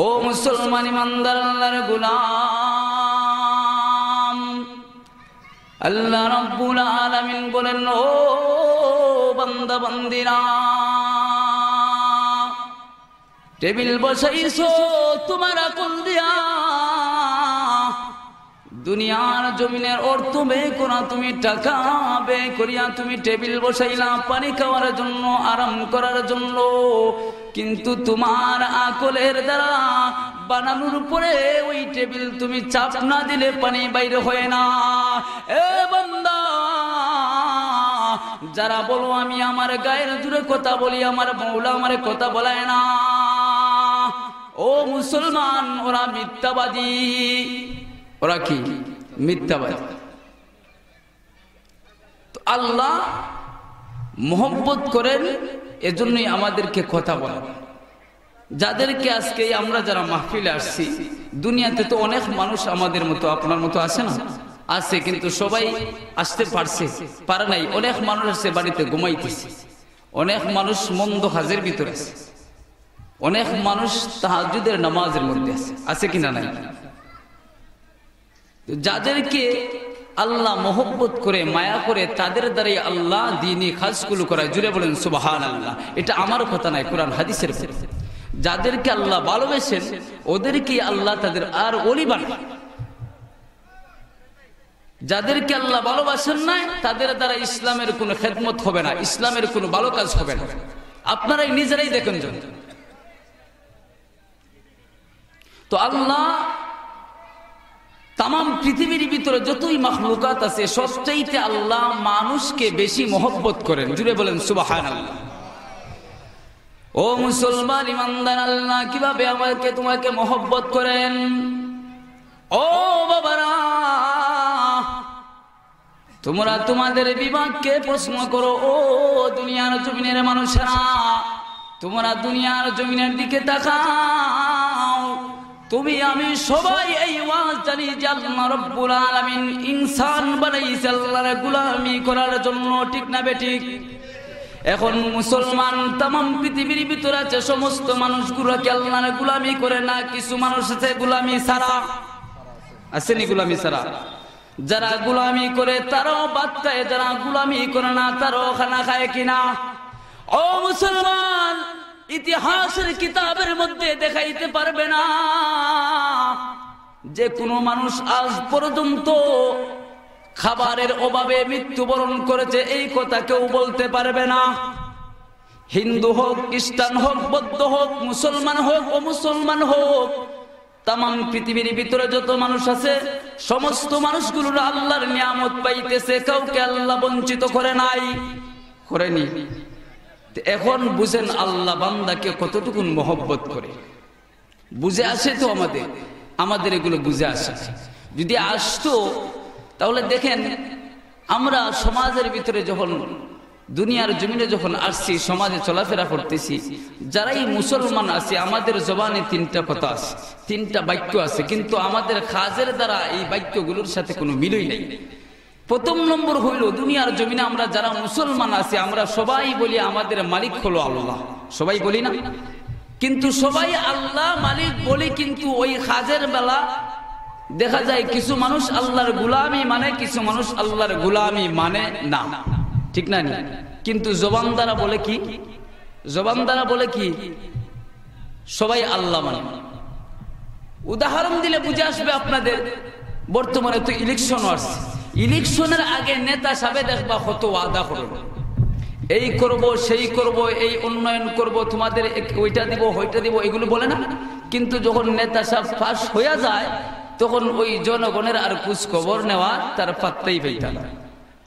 ও মুসলমান ইমানদার আল্লাহর গোলাম, আল্লাহ রাব্বুল আলামিন বলেন, ও বান্দা বান্দিরা, টেবিল বসাইছো তোমার আকল দিয়া, দুনিয়ার জমিনের অর্থ ব্যয় করা, তুমি টাকা ব্যয় করিয়া তুমি টেবিল বসাইলা পানি খাওয়ার জন্য, আরাম করার জন্য, কিন্তু তোমার আকলের দ্বারা বানানোর পরে ওই টেবিল তুমি চাপ না দিলে পানি বাইরে হয় না। এ বান্দা, যারা বলো আমি আমার গায়ের জুড়ে কথা বলি, আমার মৌলা আমার কথা বলায় না, ও মুসলমান, ওরা মিথ্যাবাদী। ওরা কি? মিথ্যাবাদী। তো আল্লাহ মোহব্বত করেন, এজন্যই আমাদেরকে কথা বলেন। যাদেরকে আজকে আমরা যারা মাহফিলে আসছি, দুনিয়াতে তো অনেক মানুষ আমাদের মতো আপনার মতো আছে না? আছে, কিন্তু সবাই আসতে পারে নাই। অনেক মানুষ আছে বাড়িতে ঘুমাইতেছে, অনেক মানুষ মন্দ কাজের ভিতরে আছে, অনেক মানুষ তাহাজ্জুদের নামাজের মধ্যে আছে কিনা নাই? যাদেরকে আল্লাহ মোহব্বত করে মায়া করে তাদের দ্বারাই আল্লাহ দ্বীনি কাজগুলো করায়। জুড়ে বলেন সুবহানাল্লাহ। এটা আমার কথা নাই, কোরআন হাদিসের। যাদেরকে আল্লাহ ভালোবেসেন ওদেরকে আল্লাহ তাদের আর ওলি বানায়। যাদেরকে আল্লাহ ভালোবাসেন না তাদের দ্বারা ইসলামের কোনো খেদমত হবে না, ইসলামের কোনো ভালো কাজ হবে না। আপনারাই নিজেরাই দেখেন। তো আল্লাহ তাম পৃথিবীর ভিতরে যতই মাখলুকাত আছে সবচাইতে আল্লাহ মানুষকে বেশি মহব্বত করেন। জুড়ে বলেন সুবহানাল্লাহ। ও মুসলমান ইমানদার, আল্লাহ কিভাবে আমাকে তোমাকে মহব্বত করেন? ও বাবারা, তোমরা তোমাদের বিবেককে প্রশ্ন করো। ও দুনিয়ার জমিনের মানুষেরা, তোমরা দুনিয়ার জমিনের দিকে তাকাও। তুমি আমি সবাই এই ওয়াজ জানি যে আল্লাহ রাব্বুল আলামিন ইনসান বানাইছে আল্লাহর গোলামি করার জন্য, ঠিক না বেঠিক? এখন মুসলমান তাম পৃথিবীর ভিতরে আছে সমস্ত মানুষগুলোকে আল্লাহর গোলামি করে না, কিছু মানুষ আছে গোলামি ছাড়া। আসেনি গোলামি ছাড়া? যারা গোলামি করে তারাও ভাত খায়, যারা গোলামি করে না তারাও খানা খায় কিনা? ও মুসলমান, ইতিহাসের কিতাবের মধ্যে দেখাইতে পারবে না যে কোন মানুষ আজ পর্যন্ত খাবারের অভাবে মৃত্যুবরণ করেছে, এই কথা কেউ বলতে পারবে না। হিন্দু হোক, খ্রিস্টান হোক, বৌদ্ধ হোক, মুসলমান হোক, অমুসলমান হোক, তাম পৃথিবীর ভিতরে যত মানুষ আছে সমস্ত মানুষগুলোর আল্লাহর নিয়ামত পাইতেছে, কাউকে আল্লাহ বঞ্চিত করে নাই, করেনি। এখন বুঝেন আল্লাহ বান্দাকে কতটুকু মহব্বত করে। বুঝে আসে তো আমাদের এগুলো বুঝে আসে। যদি আসতো তাহলে দেখেন, আমরা সমাজের ভিতরে যখন দুনিয়ার জমিনে যখন আসছি, সমাজে চলাফেরা করতেছি, যারাই মুসলমান আছে আমাদের জবানে তিনটা কথা আছে, তিনটা বাক্য আছে, কিন্তু আমাদের কাজের দ্বারা এই বাক্যগুলোর সাথে কোনো মিলই নেই। প্রথম নম্বর হইল, দুনিয়ার জমিনে আমরা যারা মুসলমান আছি আমরা সবাই বলি আমাদের মালিক হলো আল্লাহ, সবাই বলি না? কিন্তু সবাই আল্লাহ মালিক বলি, কিন্তু ওই কাজের বেলা দেখা যায় কিছু মানুষ আল্লাহর গোলামি মানে, কিছু মানুষ আল্লাহর গোলামি মানে না, ঠিক না? কিন্তু জবান দ্বারা বলে কি? জবান দ্বারা বলে কি? সবাই আল্লাহ মানে। উদাহরণ দিলে বুঝে আসবে আপনাদের। বর্তমানে তো ইলেকশন আসছে, ইলেকশনের আগে নেতা সাহেব দেখবা কত ওয়াদা করবে, এই করব সেই করব, এই উন্নয়ন করব, তোমাদের ওইটা দিব ওইটা দিব, এগুলো বলে না? কিন্তু যখন নেতা সাহেব পাস হয়ে যায় তখন ওই জনগণের আর কুছ খবর নেওয়া তার পাত্তাই পাইতা না।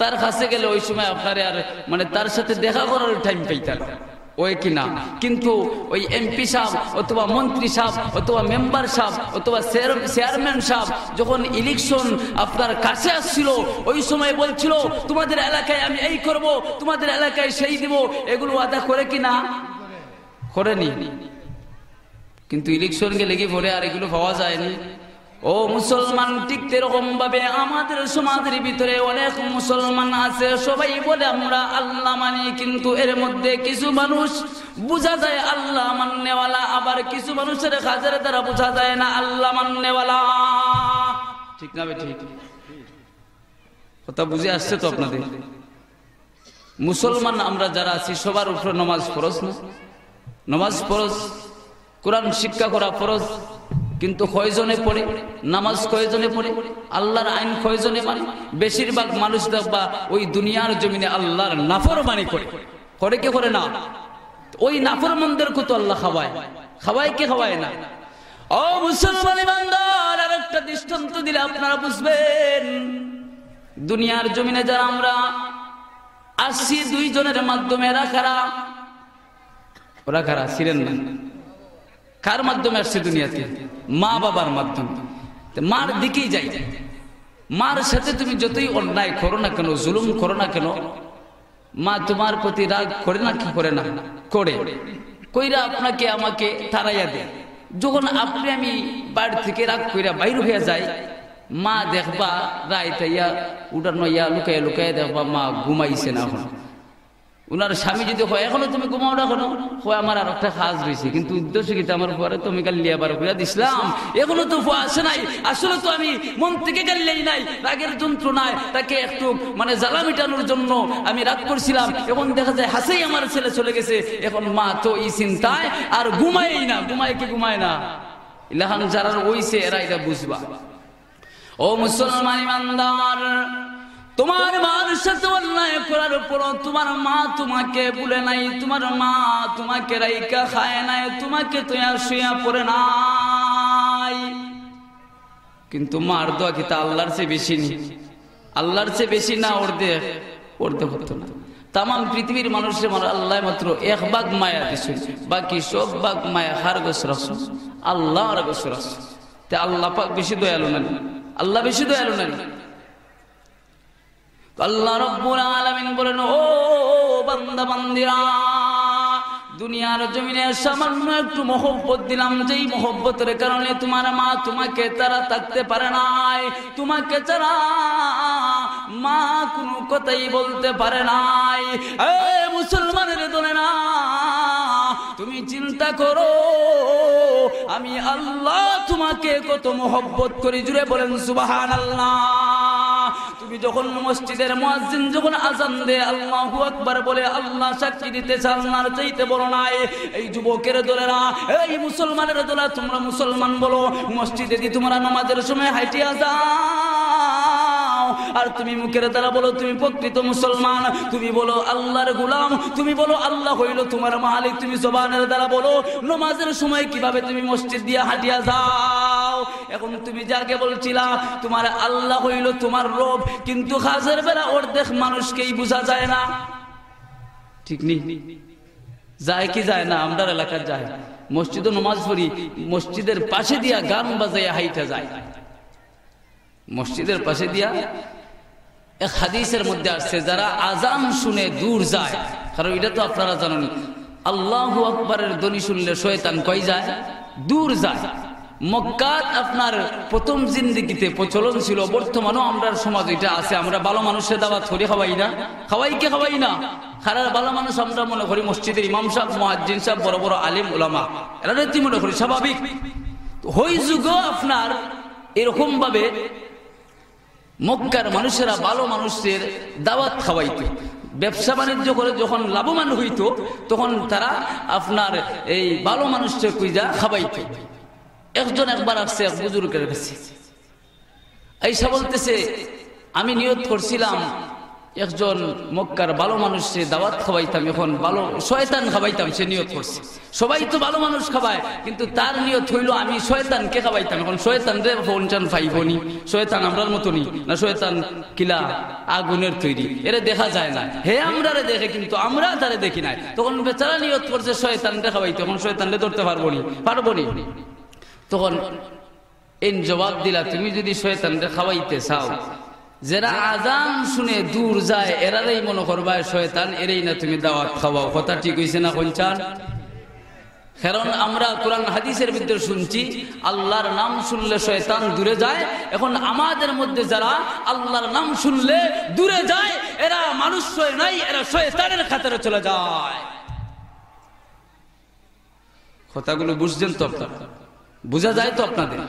তার কাছে গেলে ওই সময় আপনারে আর মানে তার সাথে দেখা করার টাইম পাইতা না, ওই কিনা? কিন্তু ওই এমপি সাহেব অথবা মন্ত্রী সাহেব অথবা মেম্বার সাহেব অথবা চেয়ারম্যান সাহেব যখন ইলেকশন আপনার কাছে আসছিল, ওই সময় বলছিল তোমাদের এলাকায় আমি এই করব, তোমাদের এলাকায় সেই দিব, এগুলো আদা করে কিনা? করেনি। কিন্তু ইলেকশন গেলে কি পরে আর এগুলো পাওয়া যায়নি, ও মুসলমান, ঠিক এরকম ভাবে আমাদের সমাজের ভিতরে অনেক মুসলমান আছে, সবাই বলে আমরা আল্লাহ মানি, কিন্তু এর মধ্যে কিছু মানুষ বোঝা যায় আল্লাহ মাননেওয়ালা, আবার কিছু মানুষের কাজের দ্বারা বোঝা যায় না আল্লাহ মাননেওয়ালা। ঠিক না? ঠিক কথা বুঝে আসছে তো আপনাদের? মুসলমান আমরা যারা আছি সবার উপরে নামাজ ফরজ না? নামাজ ফরজ, কোরআন শিক্ষা করা ফরজ, কিন্তু কয়জনে পড়ে নামাজ? কয়জনে পড়ে? আল্লাহর আইন কয়জনে মানে? বেশিরভাগ মানুষ দেখবা ওই দুনিয়ার জমিনে আল্লাহর নাফরমানি করে। করে কে করে না? ওই নাফরমানদের কত আল্লাহ খাওয়ায়, খাওয়ায় কে খাওয়ায় না? ও মুসলমান ইমানদার, আর একটা দৃষ্টান্ত দিলে আপনারা বুঝবেন। দুনিয়ার জমিনে যারা আমরা আসছি দুইজনের মাধ্যমে, এরা কারা? ওরা কারা ছিলেন না? কার মাধ্যমে আসছে দুনিয়াতে? মা বাবার মাধ্যমে। মার দিকেই যাই। মার সাথে তুমি যতই অন্যায় করো না কেন, জুলুম করো না কেন, মা তোমার প্রতি রাগ করে না? কি করে না? করে। কইরা আপনাকে আমাকে তাড়াইয়া দেয়। যখন আপনি আমি বাড়ি থেকে রাগ কইরা বাইর হয়ে যায়, মা দেখবা রাইতে ইয়া উঠানো ইয়া লুকাইয়া লুকাইয়া দেখবা মা ঘুমাইছে না। এখন উনার স্বামী যদি হয় এখনো তুমি ঘুমাও না, এখনো হয় আমার আর একটা কাজ রয়েছে, কিন্তু উদ্দেশ্য কি আমার পরে তুমি কাল লিয়াবার করে দিছিলাম, এখনো তো আসে নাই। আসলে তো আমি মন থেকে গাল্লেই নাই, রাগের যন্ত্রণায় তাকে একটু মানে জ্বালা মিটানোর জন্য আমি রাগ করছিলাম। এখন দেখা যায় হাসেই আমার ছেলে চলে গেছে, এখন মা তো এই চিন্তায় আর ঘুমাই না। ঘুমায় কি ঘুমায় না? ইলাহান যারা ওইছে এরা এটা বুঝবা। ও মুসলমান ইমানদার, তোমার মার সাথে অন্যায় করার পর তোমার মা তোমাকে ভুলে নাই, তোমার মা তোমাকে রাইকা খায় নাই, তোমাকে তোয়া শুয়া পড়ে নাই, কিন্তু মার দোয়া কি তা আল্লাহর চেয়ে বেশি নি? আল্লাহর চেয়ে বেশি না? অর্ধেক হতো না। তাম পৃথিবীর মানুষের মানে আল্লাহ মাত্র 1 ভাগ মায়া দিছে, বাকি সব ভাগ মায়া হার গোসর আল্লাহর গোসর। তে আল্লাহ পাক বেশি দয়ালু না? আল্লাহ বেশি দয়ালু না? আল্লাহ রাব্বুল আলামিন বলেন, ও বান্দা বান্দিরা, দুনিয়ার জমিনে সামান্য একটু মহব্বত দিলাম, যেই মহব্বতের কারণে তোমার মা তোমাকে তারা থাকতে পারে নাই, তোমাকে ছাড়া মা কোনো কথাই বলতে পারে নাই। এই মুসলমানের দলে না, তুমি চিন্তা করো আমি আল্লাহ তোমাকে কত মহব্বত করি। জুড়ে বলেন সুবহানাল্লাহ। তুমি যখন মসজিদের মুয়াজ্জিন যখন আযান দেয় আল্লাহু আকবার বলে আল্লাহ সাক্ষী দিতে আল্লাহর চাইতে বড় নাই। এই যুবকের দলেরা, এই মুসলমানের দলেরা, তোমরা মুসলমান বলো, মসজিদে দিয়ে তোমরা নামাজের সময় হাইটিয়া যাও, আর তুমি মুখের দ্বারা বলো তুমি প্রকৃত মুসলমান, তুমি বলো আল্লাহর গোলাম, তুমি বলো আল্লাহ হইল তোমার মালিক, তুমি জবানের দ্বারা বলো, নামাজের সময় কিভাবে তুমি মসজিদ দিয়ে হাঁটিয়া যাও। এখন তুমি যাকে বলছিলা তোমার আল্লাহ হইল তোমার রব, কিন্তু কাজের বেলা অর্ধেক মানুষকেই বোঝা যায় না। ঠিক নেই? যায় কি যায় না? আমরা এলাকার যায় মসজিদে নামাজ পড়ি, মসজিদের পাশে দিয়া গান বাজাইয়া হাইটা যায়। মসজিদের পাশে দিয়া এক হাদিসের মধ্যে আসছে যারা আজান শুনে দূর যায়, কারণ এটা তো আপনারা জানেন আল্লাহু আকবারের ধ্বনি শুনলে শয়তান কই যায়? দূর যায়। মক্কাত আপনার প্রথম জিন্দেগিতে প্রচলন ছিল, বর্তমানেও আমরা সমাজ এটা আছে, আমরা ভালো মানুষের দাওয়াত করি, খাওয়াই না? খাওয়াই কে খাওয়াই না? খারাপ ভালো মানুষ আমরা মনে করি মসজিদের ইমাম সাহেব, মুয়াজ্জিন সাহেব, বড় বড় আলিম উলামা, এরা রীতি মনে করি স্বাভাবিক। ওই যুগও আপনার এরকম ভাবে মক্কার মানুষেরা ভালো মানুষের দাওয়াত খাওয়াইতো। ব্যবসা বাণিজ্য করে যখন লাভবান হইতো তখন তারা আপনার এই ভালো মানুষকে কুইজা খাওয়াইতো। একজন একবার আসছে এক বুজুর্গের কাছে, আইসা বলতেছে আমি নিয়ত করছিলাম একজন মক্কার ভালো মানুষকে দাওয়াত খাওয়াইতাম, এখন ভালো শয়তান খাওয়াইতাম, সে নিয়ত করছে। সবাই তো ভালো মানুষ খাওয়ায়, কিন্তু তার নিয়ত হইল আমি শয়তানকে খাওয়াইতাম। এখন শয়তান রে ফোনচান ফাইবনি, শয়তান আমরার মতনই না? শয়তান কিলা আগুনের তৈরি, এরা দেখা যায় না, হে আমরা রে দেখে কিন্তু আমরা তারে দেখি নাই। তখন বেচারা নিয়ত করছে শয়তান রে খাওয়াইতে, এখন শয়তান রে ধরতে পারবো নি। তখন এই জবাব দিলা, তুমি যদি শয়তান রে খাওয়াইতে চাও, যারা আজান শুনে দূর যায় এরাই মনে করবা শয়তান, এরাই না তুমি দাওয়াত খাওয়াও। কথা ঠিক হইছে না? কোনচান কারণ আমরা কোরআন হাদিসের ভিতরে শুনছি আল্লাহর নাম শুনলে শয়তান দূরে যায়। এখন আমাদের মধ্যে যারা আল্লাহর নাম শুনলে দূরে যায়, এরা মানুষ নাই, এরা শয়তানের খাতারে চলে যায়। কথাগুলো বুঝছেন তো আপনারা? বুঝা যায় তো আপনাদের?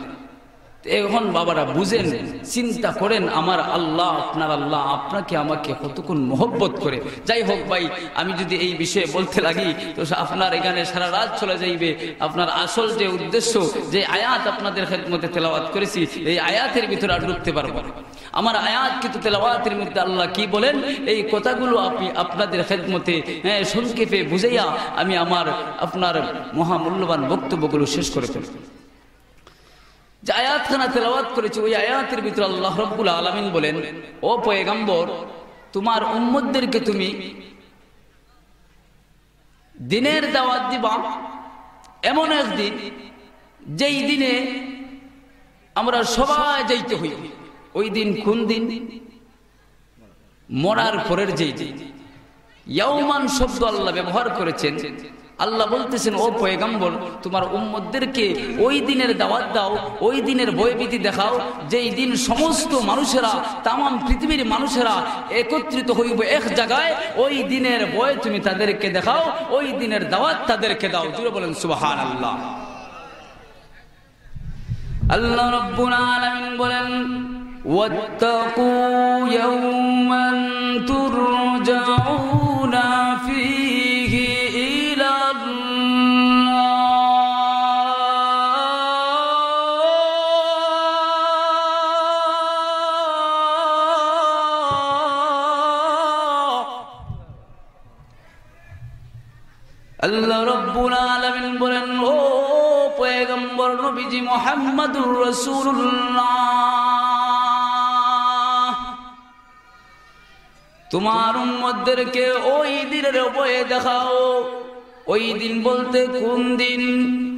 এখন বাবারা বুঝেন, চিন্তা করেন, আমার আল্লাহ, আপনার আল্লাহ আপনাকে আমাকে কতক্ষণ মহব্বত করে। যাই হোক ভাই, আমি যদি এই বিষয়ে বলতে লাগি তো আপনার এখানে সারা রাত চলে যাইবে। আপনার আসল যে উদ্দেশ্য, যে আয়াত আপনাদের খেদমতে তেলাওয়াত করেছি, এই আয়াতের ভিতরে আর ঢুকতে পারবো না। আমার আয়াত কিন্তু তেলাওয়াতের মধ্যে আল্লাহ কি বলেন, এই কথাগুলো আপনি আপনাদের খেদমতে সংক্ষেপে বুঝাইয়া আমি আপনার মহামূল্যবান বক্তব্যগুলো শেষ করে ফেলব। যে আয়াতখানা তেলাওয়াত করেছি, ওই আয়াতের ভিতরে আল্লাহ রাব্বুল আলামিন বলেন, ও পয়গম্বর, তোমার উম্মতদেরকে তুমি দিনের দাওয়াত দিবা এমন একদিন, যেই দিনে আমরা সবাই যাইতে হইবে। ওই দিন কোন দিন? মরার পরের যেই দিন। ইয়াউমান শব্দ আল্লাহ ব্যবহার করেছেন। আল্লাহ বলতেছেন, ও পয়গম্বর, তোমার উম্মতদেরকে ওই দিনের দাওয়াত দাও, ওই দিনের ভয়ভীতি দেখাও, যেই দিন সমস্ত মানুষেরা, তাম পৃথিবীর মানুষেরা একত্রিত হইব এক জায়গায়। ওই দিনের ভয় তুমি তাদেরকে দেখাও, ওই দিনের দাওয়াত তাদেরকে দাও। জুড়ে বলেন সুবহানাল্লাহ। আল্লাহ রাব্বুল আলামিন বলেন, ওয়াত্তাকু ইয়াওমান তুরজাউনা ফীহি আল্লাহ রাব্বুল আলামিন বলেন, ও পয়গম্বর নবীজি মুহাম্মদুর রাসূলুল্লাহ, তোমার উম্মতদেরকে ওই দিনের ভয় দেখাও। ওই দিন বলতে কোন দিন?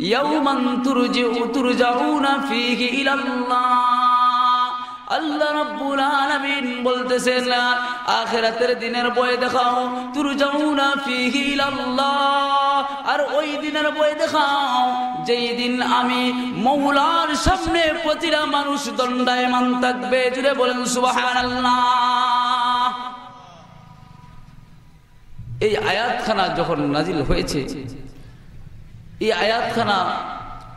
ইয়াউমান তুরজাউনা ফীহি ইলাল্লাহ। আল্লাহ রাব্বুল আলামিন বলতেছেন, আখিরাতের দিনের ভয় দেখাও, তুরজাউনা ফীহি ইলাল্লাহ। আর ওই দিনের ভয় দেখাও যেই দিন আমি মওলার সামনে প্রতিটা মানুষ দণ্ডায়মান থাকবে। জুড়ে বলেন সুবহানাল্লাহ। এই আয়াতখানা যখন নাজিল হয়েছে, এই আয়াতখানা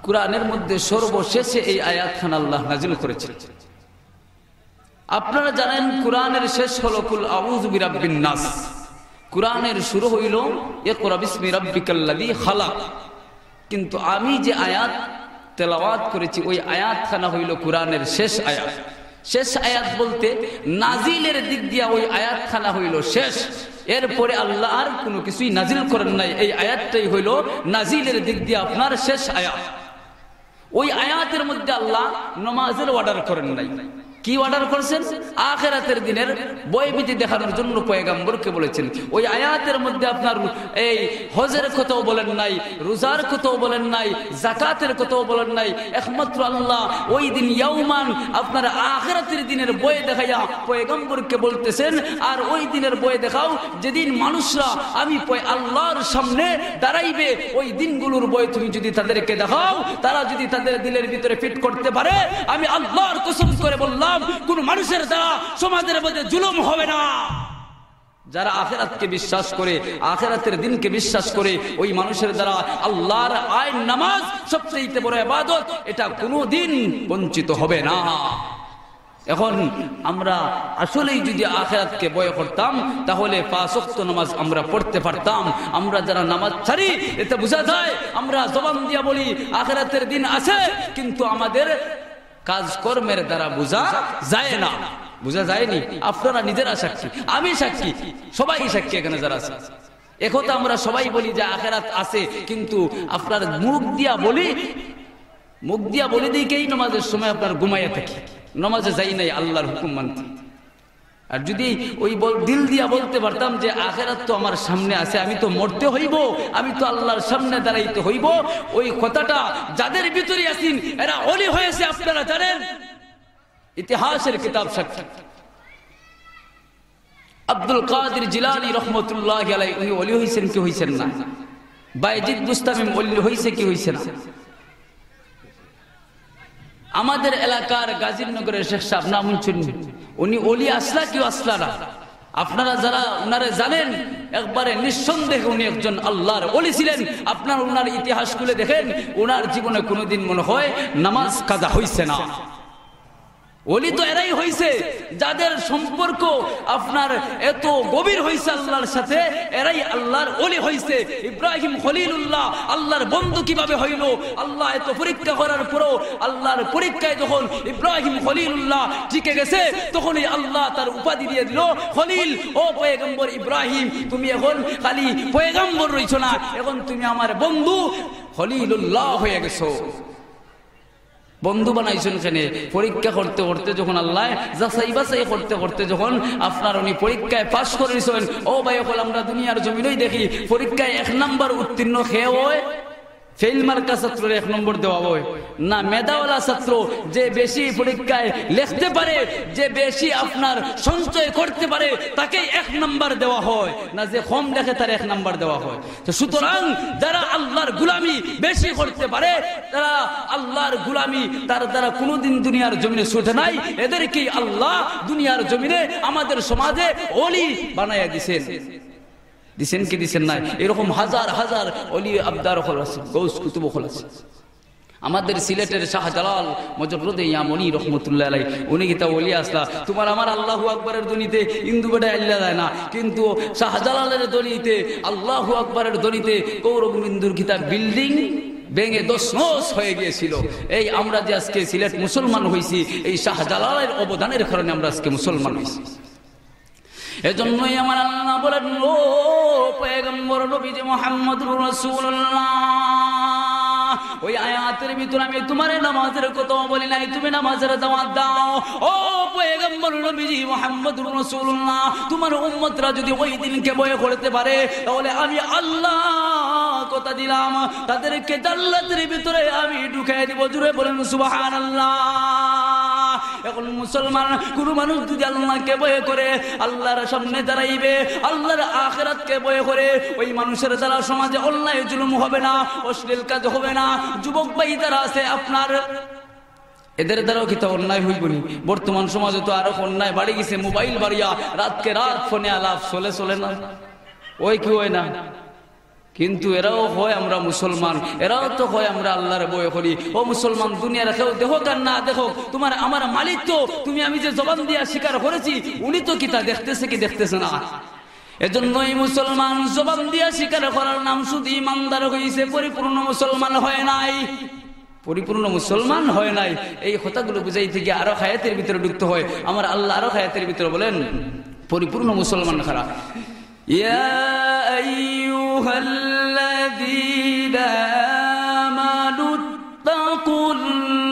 কুরআনের মধ্যে সর্বশেষে এই আয়াতখানা আল্লাহ নাজিল করেছেন। আপনারা জানেন কুরআনের শেষ হলো কুল আউযু বিরাব্বিন নাস। কুরআনের শুরু হইল ইকরা বিসমি রাব্বিকাল্লাযী খালাক। কিন্তু আমি যে আয়াত তেলাওয়াত করেছি, ওই আয়াতখানা হইল কুরআনের শেষ আয়াত। শেষ আয়াত বলতে নাজিলের দিক দিয়া ওই আয়াতখানা হইল শেষ। এরপরে আল্লাহ আর কোনো কিছুই নাজিল করেন নাই। এই আয়াতটাই হইল নাজিলের দিক দিয়ে আপনার শেষ আয়াত। ওই আয়াতের মধ্যে আল্লাহ নামাজের অর্ডার করেন নাই। কি অর্ডার করেছেন? আখিরাতের দিনের ভয়ভীতি দেখানোর জন্য পয়গম্বরকে বলেছেন। ওই আয়াতের মধ্যে আপনার এই হজের কথাও বলেন নাই, রোজার কথাও বলেন নাই, যাকাতের কথাও বলেন নাই। একমাত্র আল্লাহ ওই দিন ইয়াউমান আপনার আখিরাতের দিনের ভয় দেখাইয়া পয়গম্বরকে বলতেছেন, আর ওই দিনের ভয় দেখাও যেদিন মানুষরা আমি আল্লাহর সামনে দাঁড়াইবে। ওই দিনগুলোর ভয় তুমি যদি তাদেরকে দেখাও, তারা যদি তাদের দিলের ভিতরে ফিট করতে পারে, আমি আল্লাহর কসম করে বললাম কোন মানুষের দ্বারা সমাজের মধ্যে জুলুম হবে না। যারা আখিরাতকে বিশ্বাস করে, আখিরাতের দিনকে বিশ্বাস করে, ওই মানুষের দ্বারা আল্লাহর আইন নামাজ সবচেয়ে বড় ইবাদত, এটা কোনোদিন বঞ্চিত হবে না। এখন আমরা আসলেই যদি আখিরাতকে ভয় করতাম, তাহলে 5 ওয়াক্ত নামাজ আমরা পড়তে পারতাম। আমরা যারা নামাজ ছাড়ি, এতে বোঝা যায় আমরা জবান দিয়া বলি আখিরাতের দিন আছে, কিন্তু আমাদের কাজকর্মের দ্বারা বোঝা যায় না। বোঝা যায়নি। আপনারা নিজেরা সাক্ষী, আমি সাক্ষী, সবাই সাক্ষী এখানে যারা আছে। একথা আমরা সবাই বলি যে আখিরাত আছে, কিন্তু আপনার মুখ দিয়া বলি দিকেই নামাজের সময় আপনার ঘুমাইয়া থাকি, নামাজে যাই নাই আল্লাহর হুকুম মানতে। আর যদি ওই দিল দিয়া বলতে পারতাম যে আখিরাত তো আমার সামনে আছে, আমি তো মরতে হইব, আমি তো আল্লাহর সামনে দাঁড়াইতে হইব, ওই কথাটা যাদের ভিতরে আছেন এরা ওলি হয়েছে। আপনারা জানেন, ইতিহাসের কিতাব সাক্ষী। আব্দুল কাদের জিলানী রহমতুল্লাহি আলাইহি উনি ওলি হইছেন কি হইছেন না? বাইজিদ বুস্তামি ওলি হইছে কি হইছে না? আমাদের এলাকার গাজীনগরের শেখ সাহেব নাম শুনুন, উনি ওলি আসলা কি আসলা না? আপনারা যারা উনারে জানেন একবারে নিঃসন্দেহে উনি একজন আল্লাহর ওলি ছিলেন। আপনার উনার ইতিহাস খুলে দেখেন, উনার জীবনে কোনোদিন মনে হয় নামাজ কাজা হইছে না। ওলি তো এরাই হইছে যাদের সম্পর্ক আপনার এত গভীর হইছে আল্লাহর সাথে, এরাই আল্লাহর ওলি হইছে। ইব্রাহিম খলিলুল্লাহ আল্লাহর বন্ধু কিভাবে হইল? আল্লাহ এত পরীক্ষা করার পরও আল্লাহর পরীক্ষায় যখন ইব্রাহিম খলিলুল্লাহ টিকে গেছে, তখনই আল্লাহ তার উপাধি দিয়ে দিল খলিল। ও পয়গম্বর ইব্রাহিম, তুমি এখন খালি পয়গম্বর রইছো না, এখন তুমি আমার বন্ধু খলিলুল্লাহ হয়ে গেছো। বন্ধু বানাইছেন কেন? পরীক্ষা করতে করতে যখন আল্লাহ যাচাই বাছাই করতে করতে যখন আপনার উনি পরীক্ষায় পাশ করেছেন, ও ভাই হল আমরা দুনিয়ার জমিনই দেখি পরীক্ষায় 1 নম্বর উত্তীর্ণ খেয়ে হয়, ফেল মার্কা ছাত্রের 1 নম্বর দেওয়া হয় না। মেধাওয়ালা ছাত্র যে বেশি পরীক্ষায় লিখতে পারে, যে বেশি আপনার সঞ্চয় করতে পারে, তাকে 1 নম্বর দেওয়া হয় না, যে কম লেখে তার 1 নম্বর দেওয়া হয়। তো সুতরাং যারা আল্লাহর গোলামি বেশি করতে পারে, তারা আল্লাহর গোলামি তার দ্বারা কোনোদিন দুনিয়ার জমিনে ছুটে নাই। এদেরকে আল্লাহ দুনিয়ার জমিনে আমাদের সমাজে ওলি বানাইয়া দিছেন। দিছেন কি দিছেন না? এরকম হাজার হাজার ওলি আবদার হল আছে, গৌস কুতুব হল আছে। আমাদের সিলেটের শাহজালাল মজরুদে ইয়ামনি রহমতুল্লাহ আলাইহি, উনি গীতা ওলি আসলা। তোমার আমার আল্লাহু আকবরের ধ্বনিতে হিন্দু বেটা আল্লাহ দেয় না, কিন্তু শাহজালালের ধ্বনিতে আল্লাহু আকবরের ধ্বনিতে কৌরব বিন্দুর গীতা বিল্ডিং ভেঙে দশনস হয়ে গিয়েছিল। এই আমরা যে আজকে সিলেট মুসলমান হয়েছি, এই শাহজালালের অবদানের কারণে আমরা আজকে মুসলমান হয়েছি। এজন্যই আমার আল্লাহ বলেন, ও পয়গম্বর নবীজি মুহাম্মদুর রাসূলুল্লাহ, ওই আয়াতের ভিতর আমি তোমার নামাজের কথা বলি নাই, তুমি নামাজের দাওয়াত দাও। ও পয়গম্বর নবীজি মুহাম্মদুর রাসূলুল্লাহ, তোমার উম্মতরা যদি ওই দিনকে ভয় করতে পারে, তাহলে আমি আল্লাহ কথা দিলাম তাদেরকে জান্নাতের ভিতরে আমি ঢুকাই দিব। জুড়ে বলেন সুবহানাল্লাহ। এখন মুসলমান কোন মানুষ যদি আল্লাহকে ভয় করে, আল্লাহর সামনে দাঁড়াইবে, আল্লাহর আখিরাতকে ভয় করে, ওই মানুষের দ্বারা সমাজে অন্যায় জুলুম হবে না, অশ্লীল কাজ হবে না। যুবক ভাই যারা আছে আপনার, এদের দ্বারাও কি তো অন্যায় হইবনি? বর্তমান সমাজে তো আরো অন্যায় বাড়ি গেছে। মোবাইল বাড়িয়া রাতকে রাত ফোনে আলাপ চলে না, ওই কি হয় না? কিন্তু এরাও হয় আমরা মুসলমান, এরাও তো হয় আমরা আল্লাহর ভয় করি। ও মুসলমান, দুনিয়ার কেউ দেখো আর না দেখো, তোমার আমার মালিক তো, তুমি আমি যে জবান দিয়া স্বীকার করেছি, উনি তো কি তা দেখতেছে কি দেখতেছে না? এজন্যই মুসলমান জবান দিয়া স্বীকার করার নাম শুধু ইমানদার হয়েছে, পরিপূর্ণ মুসলমান হয় নাই। পরিপূর্ণ মুসলমান হয় নাই। এই কথাগুলো বুঝাইতে গিয়ে আরো হায়াতের ভিতরে ঢুকতে হয়। আমার আল্লাহ আরো হায়াতের ভিতরে বলেন পরিপূর্ণ মুসলমান খারা, ইয়া আইয়ুহাল্লাযীনা আমানু তাকুল্লাহ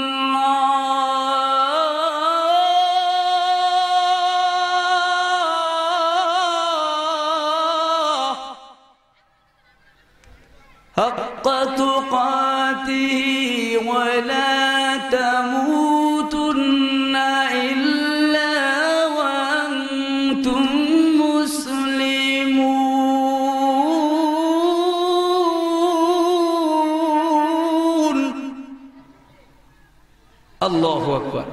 হাক্কা তুকাতিহি ওয়া লা তামুতুন্না ইল্লা ওয়া আনতুম মুসলিমুন। আল্লাহু আকবার।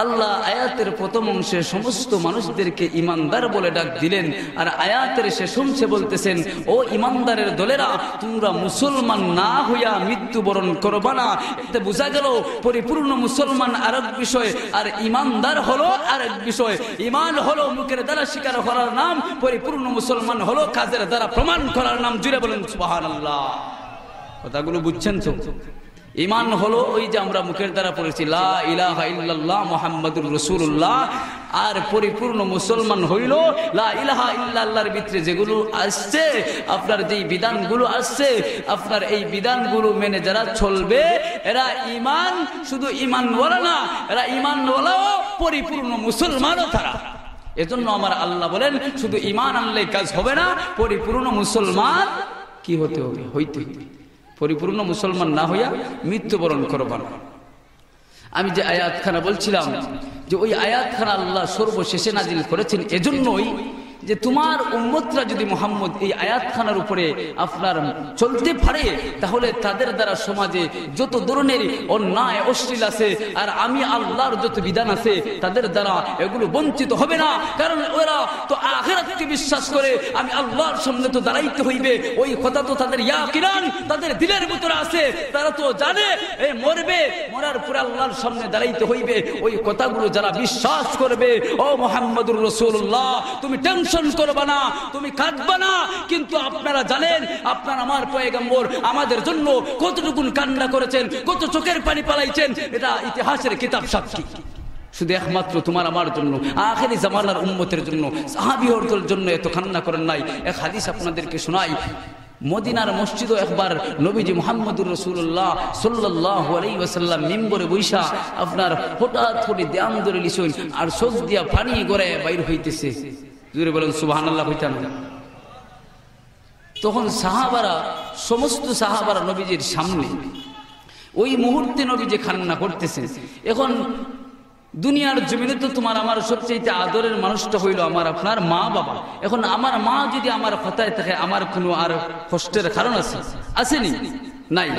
আল্লাহ আয়াতের প্রথম অংশে সমস্ত মানুষদেরকে ইমানদার বলে ডাক দিলেন, আর আয়াতের শেষ অংশে বলতেছেন, ও ইমানদারের দলেরা, তোমরা মুসলমান না হইয়া মৃত্যুবরণ করবা না। এতে বোঝা গেল পরিপূর্ণ মুসলমান আরেক বিষয়, আর ইমানদার হলো আরেক বিষয়। ইমান হলো মুখের দ্বারা স্বীকার করার নাম, পরিপূর্ণ মুসলমান হলো কাজের দ্বারা প্রমাণ করার নাম। জুড়ে বলেন সুবহানাল্লাহ। কথাগুলো বুঝছেন তো? ইমান হলো ওই যে আমরা মুখের দ্বারা পড়েছি লা ইলাহা ইল্লাল্লাহ মুহাম্মাদুর রাসূলুল্লাহ, আর পরিপূর্ণ মুসলমান হইল লা ইলাহা ইল্লাল্লাহর ভিতরে যেগুলো আসছে, আপনার যেই বিধানগুলো আসছে, আপনার এই বিধানগুলো মেনে যারা চলবে, এরা ইমান শুধু ইমানওয়ালা না, এরা ইমানওয়ালাও পরিপূর্ণ মুসলমানও তারা। এজন্য আমার আল্লাহ বলেন শুধু ইমান আনলেই কাজ হবে না, পরিপূর্ণ মুসলমান কি হতে হবে? হইতে হবে। পরিপূর্ণ মুসলমান না হইয়া মৃত্যুবরণ করবা না। আমি যে আয়াতখানা বলছিলাম, যে ওই আয়াতখানা আল্লাহ সর্বশেষে নাজিল করেছেন এজন্যই যে তোমার উম্মতরা যদি মুহাম্মদ এই আয়াতখানার উপরে আপনার চলতে পারে তাহলে তাদের দ্বারা সমাজে যত ধরনের অন্যায় অশ্লীল আছে আর আমি আল্লাহর যত বিধান আছে তাদের দ্বারা এগুলো বঞ্চিত হবে না। কারণ ওরা তো আখিরাতকে বিশ্বাস করে, আমি আল্লাহর সামনে তো দাঁড়াইতে হইবে, ওই কথা তো তাদের ইয়াকিনান তাদের দিলের ভিতরে আছে। তারা তো জানে এই মরবে, মরার পরে আল্লাহর সামনে দাঁড়াইতে হইবে। ওই কথাগুলো যারা বিশ্বাস করবে, ও মুহাম্মদুর রাসূলুল্লাহ তুমি টেনশন করবা না, তুমি কাঁদবা না। কিন্তু আপনারা জানেন আপনার আমার পয়গম্বর আমাদের জন্য কতটুকু কান্না করেছেন, কত চোখের পানি পালাইছেন, এটা ইতিহাসের কিতাব সাক্ষী। শুধু একমাত্র তোমার আমার জন্য, আখেরি জামানার উম্মতের জন্য, সাহাবীদের জন্য এত কান্না করেন নাই। এক হাদিস আপনাদেরকে শোনাই। মদিনার মসজিদও একবার নবীজি মুহাম্মদুর রাসূলুল্লাহ সাল্লাল্লাহু আলাইহি ওয়াসাল্লাম মিম্বরে বৈশা আপনার হঠাৎ করে ধ্যান ধরে লিছেন আর চোখ দিয়া পানি গড়ে বাইর হইতেছে। জোরে বলেন সুবহানাল্লাহ হইতা না? তখন সাহাবারা, সমস্ত সাহাবারা নবীজির সামনে, ওই মুহূর্তে নবীজি কান্না করতেছেন। এখন দুনিয়ার জমিনে তো তোমার আমার সবচেয়ে আদরের মানুষটা হইল আমার আপনার মা বাবা। এখন আমার মা যদি আমার কথায় থাকে, আমার কোনো আর কষ্টের কারণ আছে? আসেনি? নাই।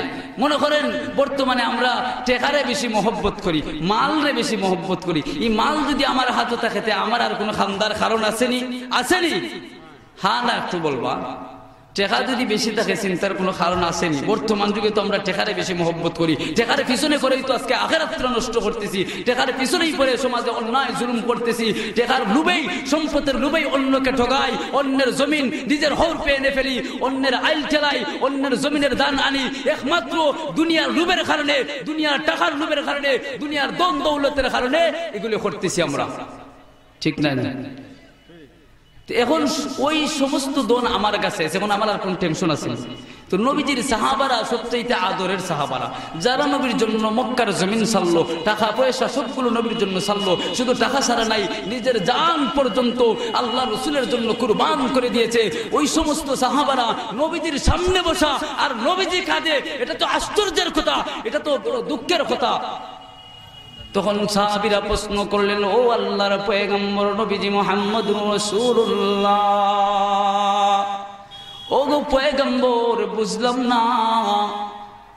মনে করেন বর্তমানে আমরা টেকারে বেশি মহব্বত করি, মালরে বেশি মহব্বত করি। এই মাল যদি আমার হাতে থাকে আমার আর কোনো খান্দার কারণ আসেনি? আসেনি? হ্যাঁ না একটু বলবা। টেকা যদি বেশি থাকে চিন্তার কোনো কারণ আসেনি? বর্তমান যুগে তো আমরা টেকারে বেশি মহব্বত করি, টেকারে পিছনে করেই তো আজকে আখিরাতটা নষ্ট করতেছি, টেকারে পিছনেই পড়ে সমাজে অন্যায় জুলুম করতেছি, টেকার লুবেই, সম্পদের লুবেই অন্যকে ঠগাই, অন্যের জমিন নিজের হর পেয়ে এনে ফেলি, অন্যের আইল ঠেলাই, অন্যের জমিনের দান আনি, একমাত্র দুনিয়ার লুবের কারণে, দুনিয়ার টাকার লুবের কারণে, দুনিয়ার দন দৌলতের কারণে এগুলো করতেছি আমরা। ঠিক না? এখন ওই সমস্ত দন আমার কাছে আছে, এখন আমার আর কোন টেনশন আছে? তো নবীজির সাহাবারা সবচেয়ে আদরের সাহাবারা, যারা নবীর জন্য মক্কার জমিন ছাড়লো, টাকা পয়সা সবগুলো নবীর জন্য ছাড়লো। শুধু টাকা ছাড়া নাই, নিজের জান পর্যন্ত আল্লাহ রসুলের জন্য কুরবান করে দিয়েছে। ওই সমস্ত সাহাবারা নবীজির সামনে বসা আর নবীজি কাঁদে, এটা তো আশ্চর্যের কথা, এটা তো বড় দুঃখের কথা। তখন সাহাবীরা প্রশ্ন করলেন, ও আল্লাহর পয়গম্বর নবীজি মুহাম্মদুর রাসূলুল্লাহ, ও গো পয়গম্বর, বুঝলাম না,